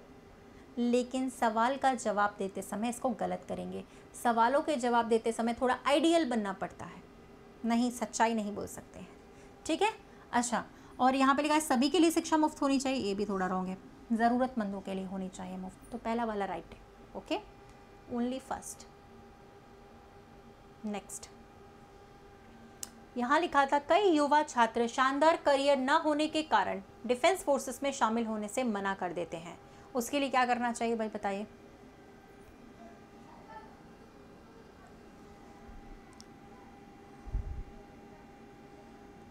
लेकिन सवाल का जवाब देते समय इसको गलत करेंगे। सवालों के जवाब देते समय थोड़ा आइडियल बनना पड़ता है, नहीं सच्चाई नहीं बोल सकते हैं, ठीक है। अच्छा, और यहाँ पे लिखा है सभी के लिए शिक्षा मुफ्त होनी चाहिए, ये भी थोड़ा रॉन्ग है, ज़रूरतमंदों के लिए होनी चाहिए मुफ्त। तो पहला वाला राइट है, ओके, ओनली फर्स्ट। नेक्स्ट, यहाँ लिखा था कई युवा छात्र शानदार करियर न होने के कारण डिफेंस फोर्सेस में शामिल होने से मना कर देते हैं। उसके लिए क्या करना चाहिए भाई, बताइए।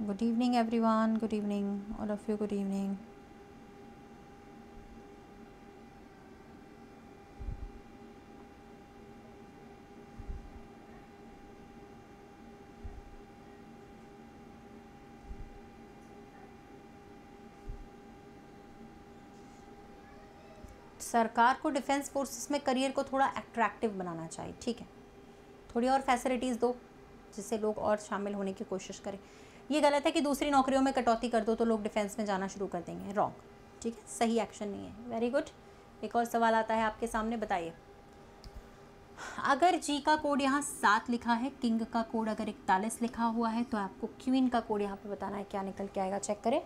Good evening everyone, good evening all of you, good evening. सरकार को डिफेंस फोर्सेस में करियर को थोड़ा अट्रैक्टिव बनाना चाहिए, ठीक है। थोड़ी और फैसिलिटीज़ दो जिससे लोग और शामिल होने की कोशिश करें। ये गलत है कि दूसरी नौकरियों में कटौती कर दो तो लोग डिफेंस में जाना शुरू कर देंगे, रॉन्ग, ठीक है, सही एक्शन नहीं है। Very good. एक और सवाल आता है आपके सामने, बताइए। अगर जी का कोड यहाँ 7 लिखा है, किंग का कोड अगर 41 लिखा हुआ है, तो आपको क्वीन का कोड यहाँ पे बताना है, क्या निकल के आएगा, चेक करें।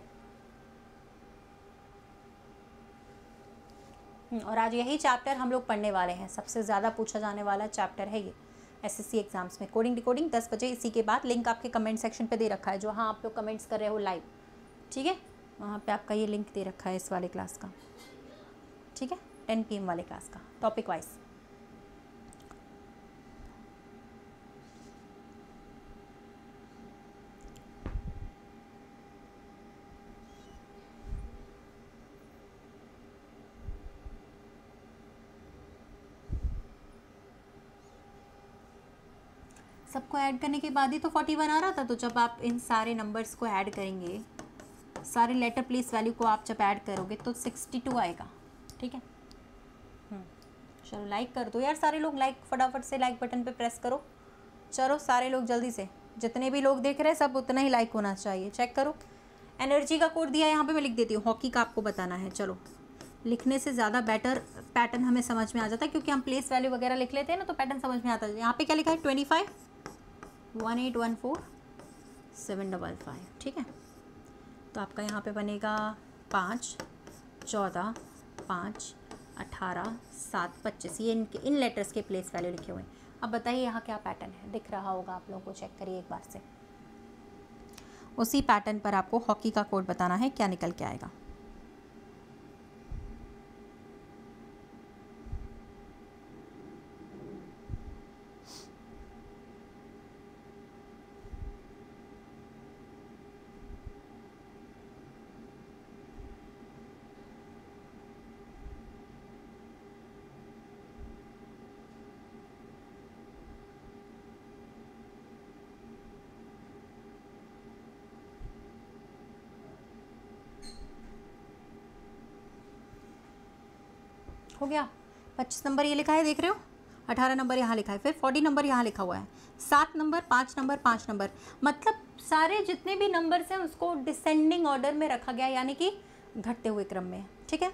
और आज यही चैप्टर हम लोग पढ़ने वाले हैं, सबसे ज़्यादा पूछा जाने वाला चैप्टर है ये एसएससी एग्जाम्स में। कोडिंग डिकोडिंग 10 बजे, इसी के बाद लिंक आपके कमेंट सेक्शन पे दे रखा है, जो हाँ आप लोग कमेंट्स कर रहे हो लाइव, ठीक है, वहाँ पे आपका ये लिंक दे रखा है इस वाले क्लास का, ठीक है, 10 PM वाले क्लास का, टॉपिक वाइज। सबको ऐड करने के बाद ही तो 41 आ रहा था। तो जब आप इन सारे नंबर्स को ऐड करेंगे, सारे लेटर प्लेस वैल्यू को आप जब ऐड करोगे तो 62 आएगा, ठीक है। चलो लाइक कर दो यार सारे लोग, लाइक फटाफट से लाइक बटन पे प्रेस करो। चलो सारे लोग जल्दी से, जितने भी लोग देख रहे हैं सब उतना ही लाइक होना चाहिए। चेक करो, एनर्जी का कोड दिया है यहाँ पे, मैं लिख देती हूँ। हॉकी का आपको बताना है, चलो लिखने से ज़्यादा बेटर पैटर्न हमें समझ में आ जाता है, क्योंकि हम प्लेस वैल्यू वगैरह लिख लेते हैं ना तो पैटर्न समझ में आता है। यहाँ पे क्या लिखा है, 25 1814 755, ठीक है। तो आपका यहाँ पे बनेगा 5 14 5 18 7 25, ये इन लेटर्स के प्लेस वैल्यू लिखे हुए हैं। अब बताइए यहाँ क्या पैटर्न है, दिख रहा होगा आप लोगों को, चेक करिए एक बार से। उसी पैटर्न पर आपको हॉकी का कोड बताना है, क्या निकल के आएगा। हो गया, 25 नंबर ये लिखा है, देख रहे हो, 18 नंबर यहाँ लिखा है, फिर 40 नंबर यहाँ लिखा हुआ है, 7 नंबर 5 नंबर 5 नंबर, मतलब सारे जितने भी नंबर्स हैं उसको डिसेंडिंग ऑर्डर में रखा गया, यानी कि घटते हुए क्रम में, ठीक है।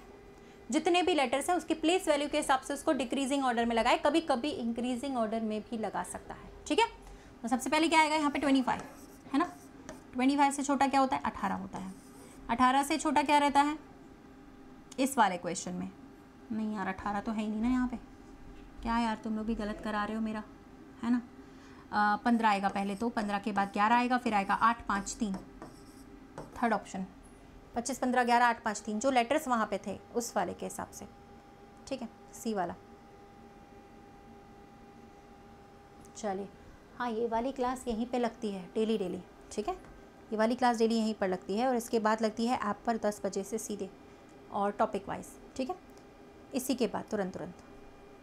जितने भी लेटर्स हैं उसकी प्लेस वैल्यू के हिसाब से उसको डिक्रीजिंग ऑर्डर में लगाए, कभी कभी इंक्रीजिंग ऑर्डर में भी लगा सकता है, ठीक है। तो सबसे पहले क्या आएगा यहाँ पे 25 है ना, 25 से छोटा क्या होता है, 18 होता है। 18 से छोटा क्या रहता है इस वाले क्वेश्चन में, नहीं यार 18 तो है ही नहीं ना यहाँ पे, क्या यार तुम लोग भी गलत करा रहे हो मेरा, है ना। 15 आएगा पहले, तो 15 के बाद 11 आएगा, फिर आएगा 8 5 3, थर्ड ऑप्शन 25 15 11 8 5 3, जो लेटर्स वहाँ पे थे उस वाले के हिसाब से, ठीक है, सी वाला। चलिए, हाँ ये वाली क्लास यहीं पे लगती है डेली, ठीक है, ये वाली क्लास डेली यहीं पर लगती है, और इसके बाद लगती है ऐप पर 10 बजे से सीधे, और टॉपिक वाइज, ठीक है। इसी के बाद तुरंत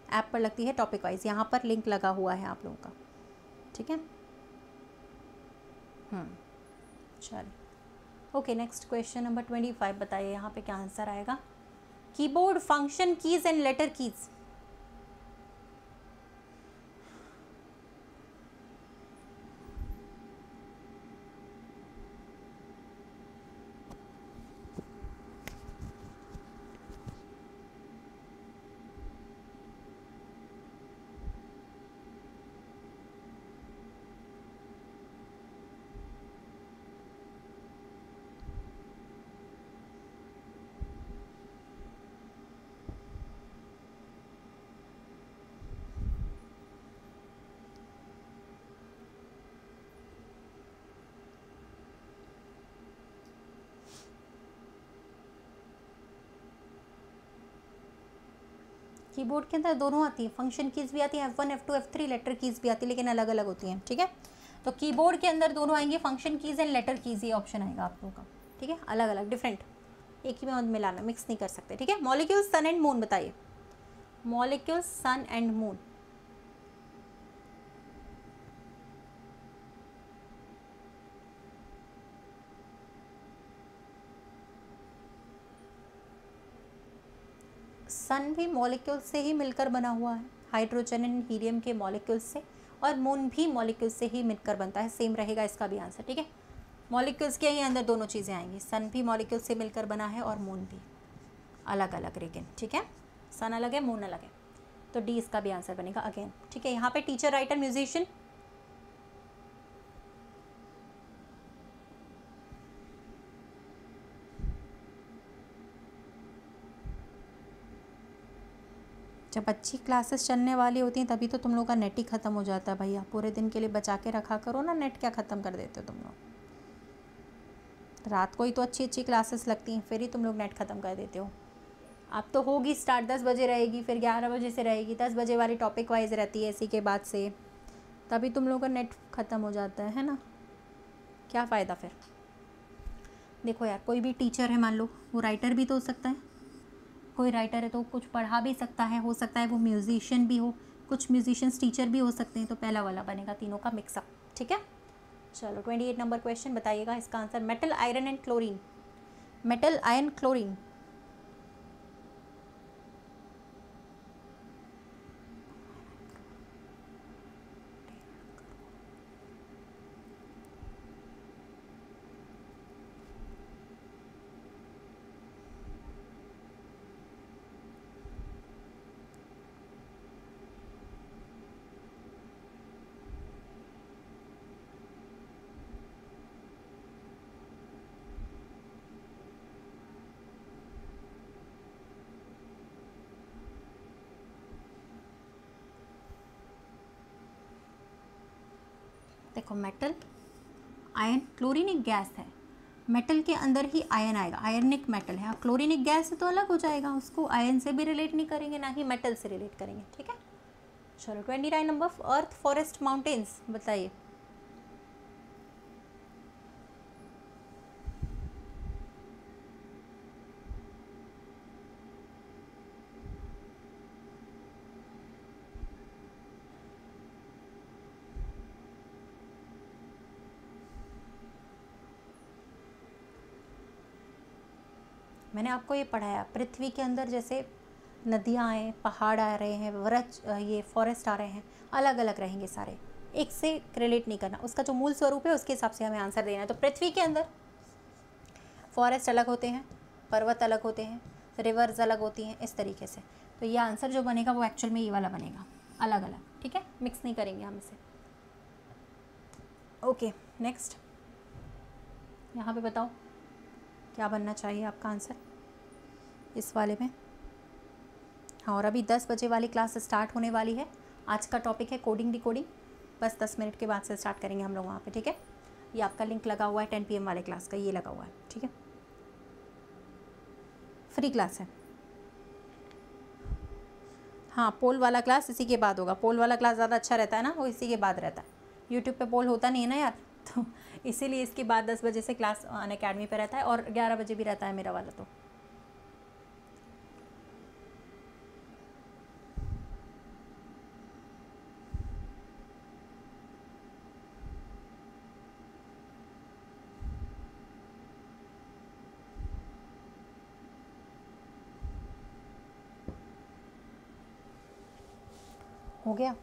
ऐप पर लगती है टॉपिक वाइज, यहाँ पर लिंक लगा हुआ है आप लोगों का, ठीक है। चलिए, ओके, नेक्स्ट क्वेश्चन नंबर 25 बताइए यहाँ पे क्या आंसर आएगा। Keyboard function keys and later keys. Keyboard के अंदर दोनों आती है, फंक्शन कीज भी आती है, F1 F2 F3, letter keys भी आती है, लेकिन अलग अलग होती हैं, ठीक है। तो कीबोर्ड के अंदर दोनों आएंगे, function keys and later keys, ये ऑप्शन आएगा आप लोगों का, ठीक है। अलग अलग डिफरेंट, एक ही में मिलाना, मिक्स नहीं कर सकते, ठीक है। मॉलिक्यूल्स सन एंड मून बताइए, मॉलिक्यूल्स सन एंड मून। सन भी मॉलिक्यूल से ही मिलकर बना हुआ है, हाइड्रोजन एंड हीलियम के मॉलिक्यूल्स से, और मून भी मॉलिक्यूल से ही मिलकर बनता है, सेम रहेगा इसका भी आंसर, ठीक है। मॉलिक्यूल्स के ही अंदर दोनों चीज़ें आएंगी, सन भी मॉलिक्यूल से मिलकर बना है और मून भी, अलग अलग लेकिन, ठीक है। सन अलग है, मून अलग है, तो डी इसका भी आंसर बनेगा अगेन, ठीक है। यहाँ पे टीचर, राइटर, म्यूजिशियन, जब अच्छी क्लासेस चलने वाली होती हैं तभी तो तुम लोग का नेट ही ख़त्म हो जाता है भैया, पूरे दिन के लिए बचा के रखा करो ना नेट, क्या ख़त्म कर देते हो तुम लोग। रात को ही तो अच्छी अच्छी क्लासेस लगती हैं, फिर ही तुम लोग नेट ख़त्म कर देते हो। अब तो होगी स्टार्ट 10 बजे रहेगी, फिर 11 बजे से रहेगी, 10 बजे वाली टॉपिक वाइज रहती है इसी के बाद से, तभी तुम लोग का नेट ख़त्म हो जाता है ना, क्या फ़ायदा फिर। देखो यार, कोई भी टीचर है मान लो, वो राइटर भी तो हो सकता है, कोई राइटर है तो कुछ पढ़ा भी सकता है, हो सकता है वो म्यूजिशियन भी हो, कुछ म्यूजिशियंस टीचर भी हो सकते हैं, तो पहला वाला बनेगा तीनों का मिक्सअप, ठीक है। चलो 28 नंबर क्वेश्चन बताइएगा इसका answer, metal, iron and chlorine. Metal, iron, chlorine. देखो मेटल, आयन, क्लोरीन एक गैस है, मेटल के अंदर ही आयन आएगा, आयनिक मेटल है, क्लोरीन एक गैस है तो अलग हो जाएगा, उसको आयन से भी रिलेट नहीं करेंगे ना ही मेटल से रिलेट करेंगे, ठीक है। चलो 29 नंबर, अर्थ, फॉरेस्ट, माउंटेन्स बताइए। मैंने आपको ये पढ़ाया, पृथ्वी के अंदर जैसे नदियाँ आए, पहाड़ आ रहे हैं, वृक्ष, ये फॉरेस्ट आ रहे हैं, अलग अलग रहेंगे सारे, एक से रिलेट नहीं करना, उसका जो मूल स्वरूप है उसके हिसाब से हमें आंसर देना है। तो पृथ्वी के अंदर फॉरेस्ट अलग होते हैं, पर्वत अलग होते हैं, रिवर्स अलग होती हैं, इस तरीके से। तो ये आंसर जो बनेगा वो एक्चुअल में ये वाला बनेगा, अलग अलग, ठीक है, मिक्स नहीं करेंगे हम इसे। ओके नेक्स्ट, यहाँ पे बताओ क्या बनना चाहिए आपका आंसर इस वाले में। हाँ, और अभी 10 बजे वाली क्लास स्टार्ट होने वाली है, आज का टॉपिक है कोडिंग डिकोडिंग, बस 10 मिनट के बाद से स्टार्ट करेंगे हम लोग वहाँ पे, ठीक है। ये आपका लिंक लगा हुआ है 10 PM वाले क्लास का, ये लगा हुआ है, ठीक है, फ्री क्लास है। हाँ, पोल वाला क्लास इसी के बाद होगा, पोल वाला क्लास ज़्यादा अच्छा रहता है ना, वो इसी के बाद रहता है, यूट्यूब पे पोल होता नहीं है ना यार, तो इसीलिए इसके बाद 10 बजे से क्लास अनअकैडमी पे रहता है, और 11 बजे भी रहता है मेरा वाला। तो हो गया।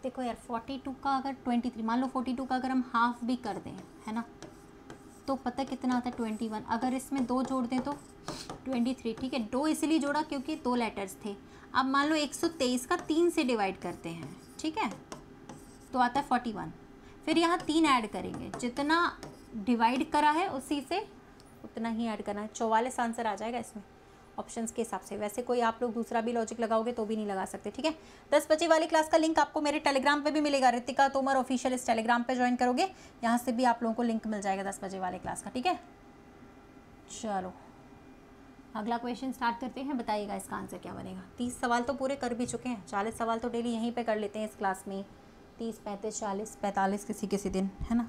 देखो यार 42 का अगर 23, मान लो 42 का अगर हम हाफ भी कर दें, है ना, तो पता कितना आता है 21। अगर इसमें 2 जोड़ दें तो 23, ठीक है। 2 इसलिए जोड़ा क्योंकि 2 लेटर्स थे। अब मान लो 123 का 3 से डिवाइड करते हैं, ठीक है, तो आता है 41। फिर यहाँ 3 ऐड करेंगे, जितना डिवाइड करा है उसी से उतना ही ऐड करना है। 44 आंसर आ जाएगा इसमें ऑप्शंस के हिसाब से। वैसे कोई आप लोग दूसरा भी लॉजिक लगाओगे तो भी नहीं लगा सकते, ठीक है। 10 बजे वाली क्लास का लिंक आपको मेरे टेलीग्राम पे भी मिलेगा, रितिका तोमर ऑफिशियल, इस टेलीग्राम पे ज्वाइन करोगे, यहाँ से भी आप लोगों को लिंक मिल जाएगा 10 बजे वाले क्लास का, ठीक है। चलो अगला क्वेश्चन स्टार्ट करते हैं, बताइएगा इसका आंसर क्या बनेगा। 30 सवाल तो पूरे कर भी चुके हैं, 40 सवाल तो डेली यहीं पर कर लेते हैं इस क्लास में। 30, 35, 40, 45 किसी किसी दिन, है ना।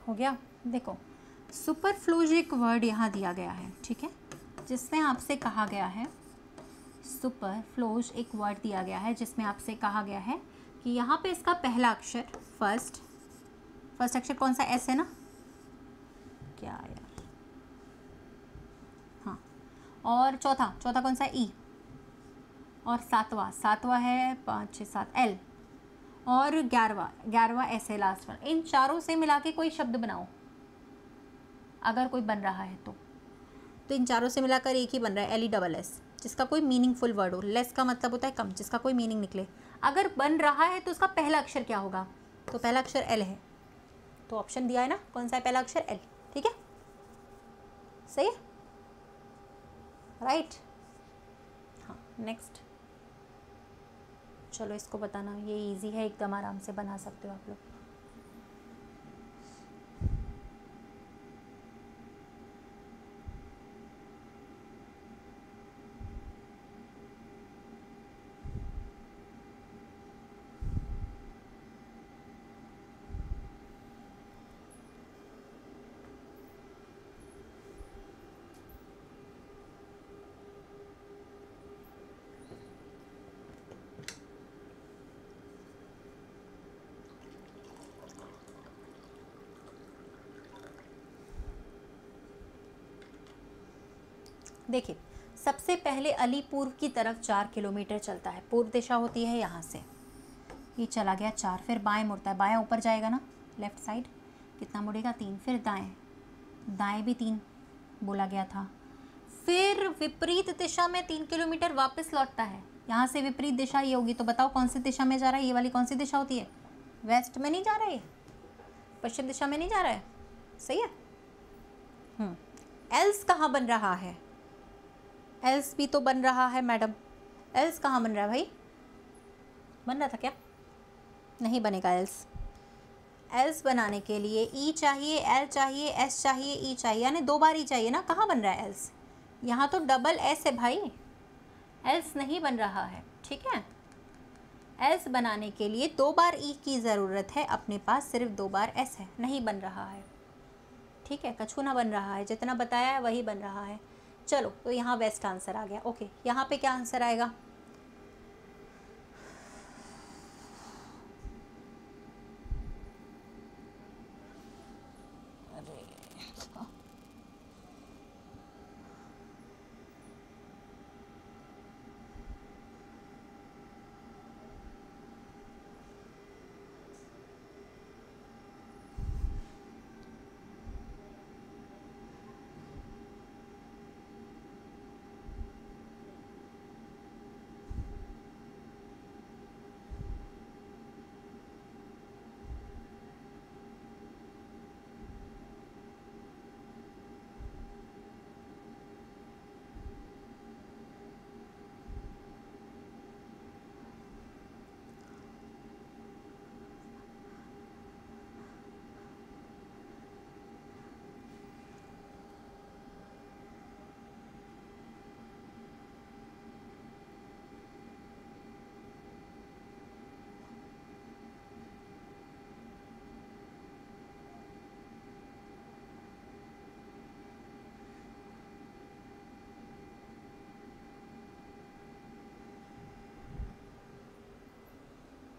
हो गया। देखो सुपरफ्लूज एक वर्ड यहाँ दिया गया है, ठीक है, जिसमें आपसे कहा गया है, सुपरफ्लूज एक वर्ड दिया गया है जिसमें आपसे कहा गया है कि यहाँ पे इसका पहला अक्षर फर्स्ट अक्षर कौन सा, एस है ना, क्या यार, हाँ, और चौथा कौन सा, ई, और सातवां है 5, 6, 7 एल, और 11वां ऐसे लास्ट वन। इन चारों से मिला के कोई शब्द बनाओ, अगर कोई बन रहा है तो इन चारों से मिलाकर एक ही बन रहा है, LESS, जिसका कोई मीनिंगफुल वर्ड हो। लेस का मतलब होता है कम, जिसका कोई मीनिंग निकले। अगर बन रहा है तो उसका पहला अक्षर क्या होगा, तो पहला अक्षर एल है, तो ऑप्शन दिया है ना, कौन सा है पहला अक्षर, एल, ठीक है, सही है, राइट। हाँ नेक्स्ट, चलो इसको बताना, ये इजी है एकदम, आराम से बना सकते हो आप लोग। देखिए सबसे पहले अली पूर्व की तरफ 4 किलोमीटर चलता है, पूर्व दिशा होती है यहाँ से, ये चला गया 4, फिर बाएं मुड़ता है, बाएं ऊपर जाएगा ना, लेफ्ट साइड, कितना मुड़ेगा 3, फिर दाएं भी 3 बोला गया था, फिर विपरीत दिशा में 3 किलोमीटर वापस लौटता है। यहाँ से विपरीत दिशा ये होगी, तो बताओ कौन सी दिशा में जा रहा है, ये वाली कौन सी दिशा होती है, वेस्ट में नहीं जा रहा है, पश्चिम दिशा में नहीं जा रहा है, सही है। एल्स कहाँ बन रहा है, एल्स भी तो बन रहा है मैडम, एल्स कहाँ बन रहा है भाई, बन रहा था क्या, नहीं बनेगा एल्स। एल्स बनाने के लिए ई चाहिए, एल चाहिए, एस चाहिए, ई चाहिए, यानी 2 बार ई चाहिए ना, कहाँ बन रहा है एल्स, यहाँ तो डबल एस है भाई, एल्स नहीं बन रहा है, ठीक है। एल्स बनाने के लिए 2 बार ई की ज़रूरत है, अपने पास सिर्फ 2 बार एस है, नहीं बन रहा है, ठीक है, कछू ना बन रहा है, जितना बताया है वही बन रहा है। चलो तो यहाँ वेस्ट आंसर आ गया, ओके, यहाँ पे क्या आंसर आएगा,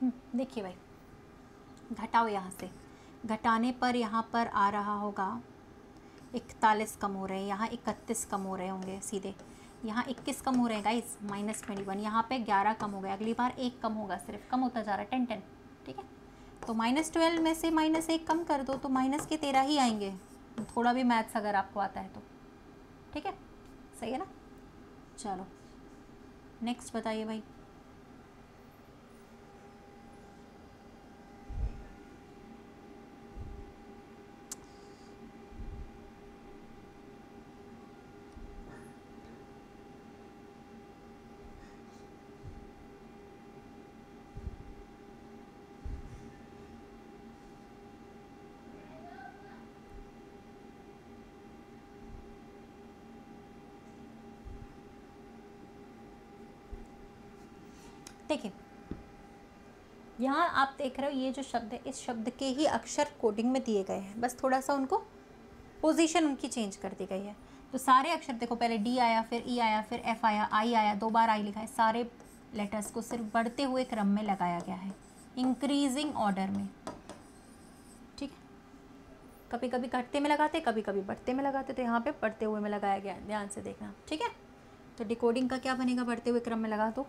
देखिए भाई, घटाओ यहाँ से, घटाने पर यहाँ पर आ रहा होगा 41 कम हो रहे हैं, यहाँ 31 कम हो रहे होंगे सीधे, यहाँ 21 कम हो रहे हैं गाइस, -21, यहाँ पे 11 कम हो गया, अगली बार 1 कम होगा, सिर्फ कम होता जा रहा है, 10 10, ठीक है। तो -12 में से -1 कम कर दो तो माइनस के 13 ही आएंगे, थोड़ा भी मैथ्स अगर आपको आता है तो, ठीक है, सही है ना। चलो नेक्स्ट बताइए भाई। देखिए यहाँ आप देख रहे हो ये जो शब्द है, इस शब्द के ही अक्षर कोडिंग में दिए गए हैं, बस थोड़ा सा उनको पोजीशन उनकी चेंज कर दी गई है। तो सारे अक्षर देखो, पहले डी आया, फिर ई आया, फिर एफ आया, आई आया, 2 बार आई लिखा है, सारे लेटर्स को सिर्फ बढ़ते हुए क्रम में लगाया गया है, इंक्रीजिंग ऑर्डर में, ठीक है। कभी कभी घटते में लगाते, कभी कभी बढ़ते में लगाते, तो यहाँ पे बढ़ते हुए में लगाया गया, ध्यान से देखना, ठीक है। तो डिकोडिंग का क्या बनेगा, बढ़ते हुए क्रम में लगा दो,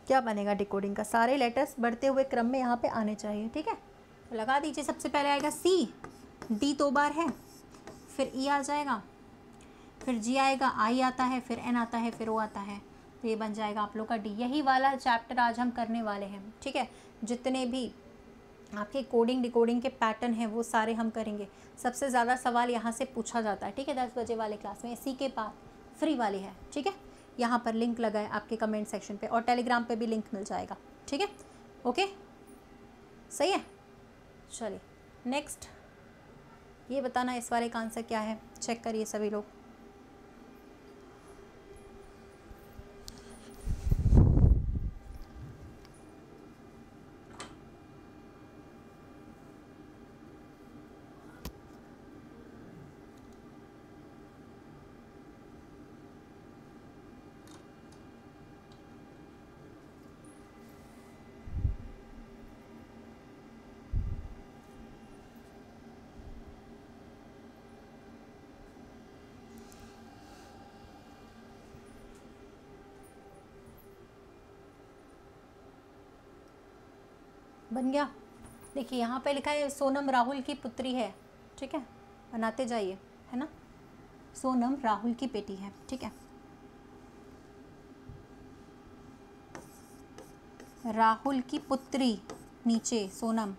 क्या बनेगा डिकोडिंग का, सारे लेटर्स बढ़ते हुए क्रम में यहाँ पे आने चाहिए, ठीक है। तो लगा दीजिए, सबसे पहले आएगा सी, डी 2 बार है, फिर ई आ जाएगा, फिर जी आएगा, आई आता है, फिर एन आता है, फिर ओ आता है, तो ये बन जाएगा आप लोग का डी। यही वाला चैप्टर आज हम करने वाले हैं, ठीक है। जितने भी आपके कोडिंग डिकोडिंग के पैटर्न हैं वो सारे हम करेंगे। सबसे ज़्यादा सवाल यहाँ से पूछा जाता है, ठीक है, 10 बजे वाले क्लास में, इसी के बाद फ्री वाली है, ठीक है। यहाँ पर लिंक लगा है आपके कमेंट सेक्शन पे, और टेलीग्राम पे भी लिंक मिल जाएगा, ठीक है, ओके, सही है। चलिए नेक्स्ट, ये बताना इस वाले का आंसर क्या है, चेक करिए सभी लोग। बन गया। देखिए यहाँ पे लिखा है सोनम राहुल की पुत्री है, ठीक है, बनाते जाइए, है ना, सोनम राहुल की बेटी है, ठीक है, राहुल की पुत्री, नीचे सोनम,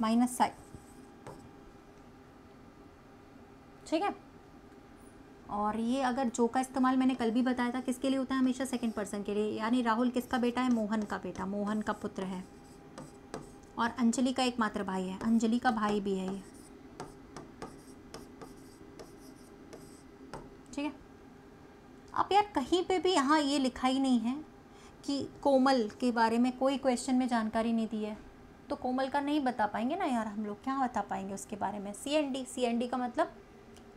माइनस साइन, ठीक है। और ये अगर जो का इस्तेमाल मैंने कल भी बताया था किसके लिए होता है, हमेशा सेकंड पर्सन के लिए, यानी राहुल किसका बेटा है, मोहन का बेटा, मोहन का पुत्र है, और अंजलि का एकमात्र भाई है, अंजलि का भाई भी है ये, ठीक है। अब यार कहीं पे भी यहाँ ये लिखा ही नहीं है कि कोमल के बारे में कोई क्वेश्चन में जानकारी नहीं दी है, तो कोमल का नहीं बता पाएंगे ना यार, हम लोग क्या बता पाएंगे उसके बारे में। सी एन डी का मतलब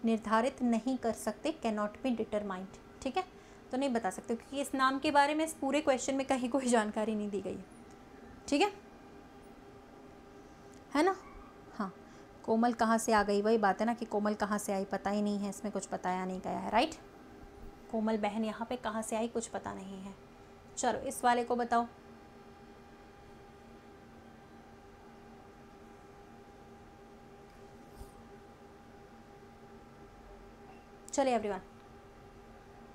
निर्धारित नहीं कर सकते, कैन नॉट बी डिटरमाइंड, ठीक है, तो नहीं बता सकते क्योंकि इस नाम के बारे में इस पूरे क्वेश्चन में कहीं कोई जानकारी नहीं दी गई है, ठीक है ना। हाँ, कोमल कहाँ से आ गई, वही बात है ना कि कोमल कहाँ से आई, पता ही नहीं है, इसमें कुछ बताया नहीं गया है, राइट। कोमल बहन यहाँ पे कहाँ से आई कुछ पता नहीं है। चलो इस वाले को बताओ, चलिए एवरीवन,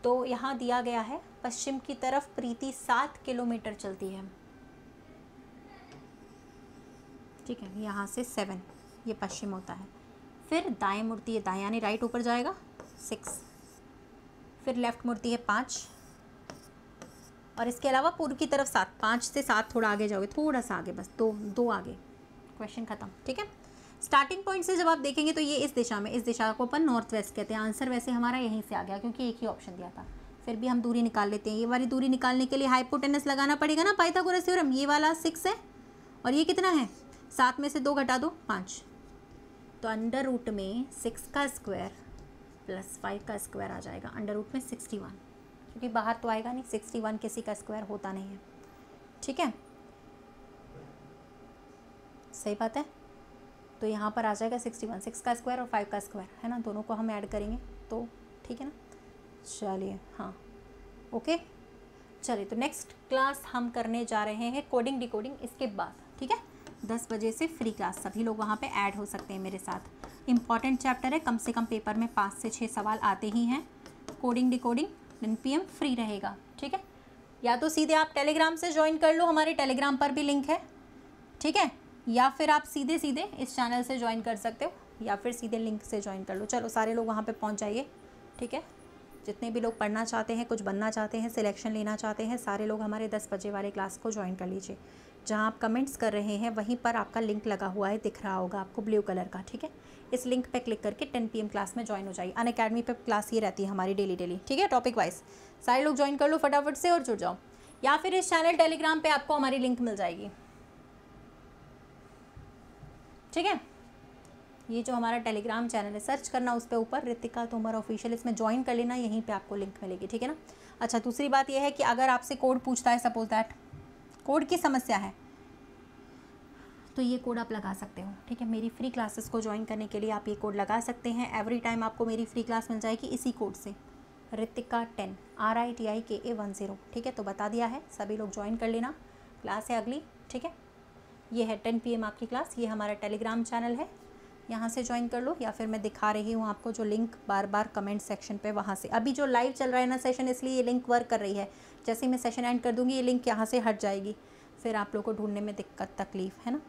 तो यहाँ दिया गया है पश्चिम की तरफ प्रीति 7 किलोमीटर चलती है, ठीक है, यहाँ से 7 ये पश्चिम होता है, फिर दाएं मुड़ती है, दाएं यानी राइट ऊपर जाएगा 6, फिर लेफ्ट मुड़ती है 5, और इसके अलावा पूर्व की तरफ 7, 5 से 7 थोड़ा आगे जाओगे, थोड़ा सा आगे, बस दो आगे, क्वेश्चन खत्म, ठीक है। स्टार्टिंग पॉइंट से जब आप देखेंगे तो ये इस दिशा में, इस दिशा को अपन नॉर्थ वेस्ट कहते हैं। आंसर वैसे हमारा यहीं से आ गया क्योंकि एक ही ऑप्शन दिया था, फिर भी हम दूरी निकाल लेते हैं। ये वाली दूरी निकालने के लिए हाइपोटेनस लगाना पड़ेगा ना, पाइथागोरस थ्योरम। ये वाला 6 है और ये कितना है, 7 में से 2 घटा दो 5, तो अंडर रूट में 6 का स्क्वायर प्लस 5 का स्क्वायर आ जाएगा, अंडर रूट में 61, क्योंकि बाहर तो आएगा नहीं, 61 किसी का स्क्वायर होता नहीं है, ठीक है। सही बात है। तो यहाँ पर आ जाएगा 61, 6 का स्क्वायर और 5 का स्क्वायर, है ना, दोनों को हम ऐड करेंगे तो ठीक है ना। चलिए हाँ ओके, चलिए तो नेक्स्ट क्लास हम करने जा रहे हैं कोडिंग डिकोडिंग इसके बाद, ठीक है। 10 बजे से फ्री क्लास, सभी लोग वहाँ पे ऐड हो सकते हैं मेरे साथ। इम्पॉर्टेंट चैप्टर है, कम से कम पेपर में 5 से 6 सवाल आते ही हैं। कोडिंग डिकोडिंग 10 PM फ्री रहेगा, ठीक है। या तो सीधे आप टेलीग्राम से ज्वाइन कर लो, हमारे टेलीग्राम पर भी लिंक है, ठीक है, या फिर आप सीधे सीधे इस चैनल से ज्वाइन कर सकते हो, या फिर सीधे लिंक से ज्वाइन कर लो। चलो सारे लोग वहाँ पे पहुँच जाइए, ठीक है। जितने भी लोग पढ़ना चाहते हैं, कुछ बनना चाहते हैं, सिलेक्शन लेना चाहते हैं, सारे लोग हमारे 10 बजे वाले क्लास को ज्वाइन कर लीजिए। जहाँ आप कमेंट्स कर रहे हैं वहीं पर आपका लिंक लगा हुआ है, दिख रहा होगा आपको ब्लू कलर का, ठीक है। इस लिंक पे क्लिक करके 10 PM क्लास में ज्वाइन हो जाइए। अनअकैडमी पे क्लास ये रहती है हमारी डेली, ठीक है, टॉपिक वाइज। सारे लोग ज्वाइन कर लो फटाफट से और जुड़ जाओ, या फिर इस चैनल टेलीग्राम पे आपको हमारी लिंक मिल जाएगी, ठीक है। ये जो हमारा टेलीग्राम चैनल है, सर्च करना उस पर ऊपर रितिका तोमर ऑफिशियल, इसमें ज्वाइन कर लेना, यहीं पे आपको लिंक मिलेगी, ठीक है ना। अच्छा, दूसरी बात ये है कि अगर आपसे कोड पूछता है, सपोज दैट कोड की समस्या है, तो ये कोड आप लगा सकते हो, ठीक है। मेरी फ्री क्लासेस को ज्वाइन करने के लिए आप ये कोड लगा सकते हैं। एवरी टाइम आपको मेरी फ्री क्लास मिल जाएगी इसी कोड से, रितिका 10 RITIKA10, ठीक है। तो बता दिया है, सभी लोग ज्वाइन कर लेना, क्लास है अगली, ठीक है। ये है 10 PM आपकी क्लास, ये हमारा टेलीग्राम चैनल है, यहाँ से ज्वाइन कर लो, या फिर मैं दिखा रही हूँ आपको जो लिंक बार बार कमेंट सेक्शन पे, वहाँ से। अभी जो लाइव चल रहा है ना सेशन, इसलिए ये लिंक वर्क कर रही है। जैसे ही मैं सेशन एंड कर दूँगी, ये लिंक यहाँ से हट जाएगी, फिर आप लोग को ढूंढने में दिक्कत तकलीफ, है ना।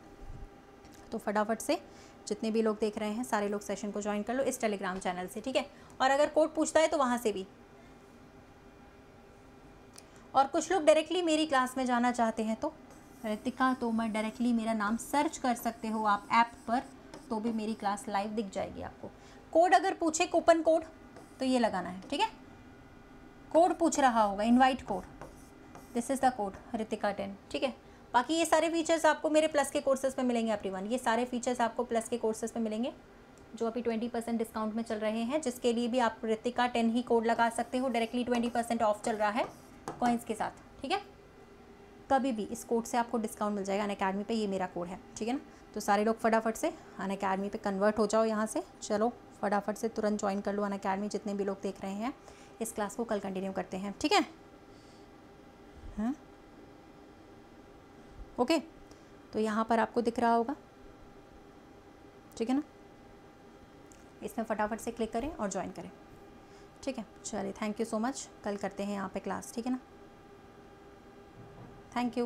तो फटाफट से जितने भी लोग देख रहे हैं, सारे लोग सेशन को ज्वाइन कर लो इस टेलीग्राम चैनल से, ठीक है। और अगर कोड पूछता है तो वहाँ से भी। और कुछ लोग डायरेक्टली मेरी क्लास में जाना चाहते हैं तो रितिका तोमर डायरेक्टली मेरा नाम सर्च कर सकते हो आप ऐप पर, तो भी मेरी क्लास लाइव दिख जाएगी आपको। कोड अगर पूछे, कूपन कोड, तो ये लगाना है, ठीक है। कोड पूछ रहा होगा, invite code, this is the code Ritika 10, ठीक है। बाकी ये सारे फीचर्स आपको मेरे प्लस के कोर्सेज पे मिलेंगे एवरीवन। ये सारे फीचर्स आपको प्लस के कोर्सेज पे मिलेंगे जो अभी 20% डिस्काउंट में चल रहे हैं, जिसके लिए भी आप रितिका 10 ही कोड लगा सकते हो। डायरेक्टली 20% ऑफ चल रहा है कॉइन्स के साथ, ठीक है। कभी भी इस कोड से आपको डिस्काउंट मिल जाएगा अनअकैडमी पे, ये मेरा कोड है, ठीक है ना। तो सारे लोग फटाफट से अनअकैडमी पे कन्वर्ट हो जाओ यहाँ से। चलो फटाफट से तुरंत ज्वाइन कर लो अनअकैडमी, जितने भी लोग देख रहे हैं। इस क्लास को कल कंटिन्यू करते हैं, ठीक है। हाँ ओके, तो यहाँ पर आपको दिख रहा होगा, ठीक है ना। इसमें फटाफट से क्लिक करें और ज्वाइन करें, ठीक है। चलिए, थैंक यू सो मच, कल करते हैं यहाँ पे क्लास, ठीक है ना। Thank you.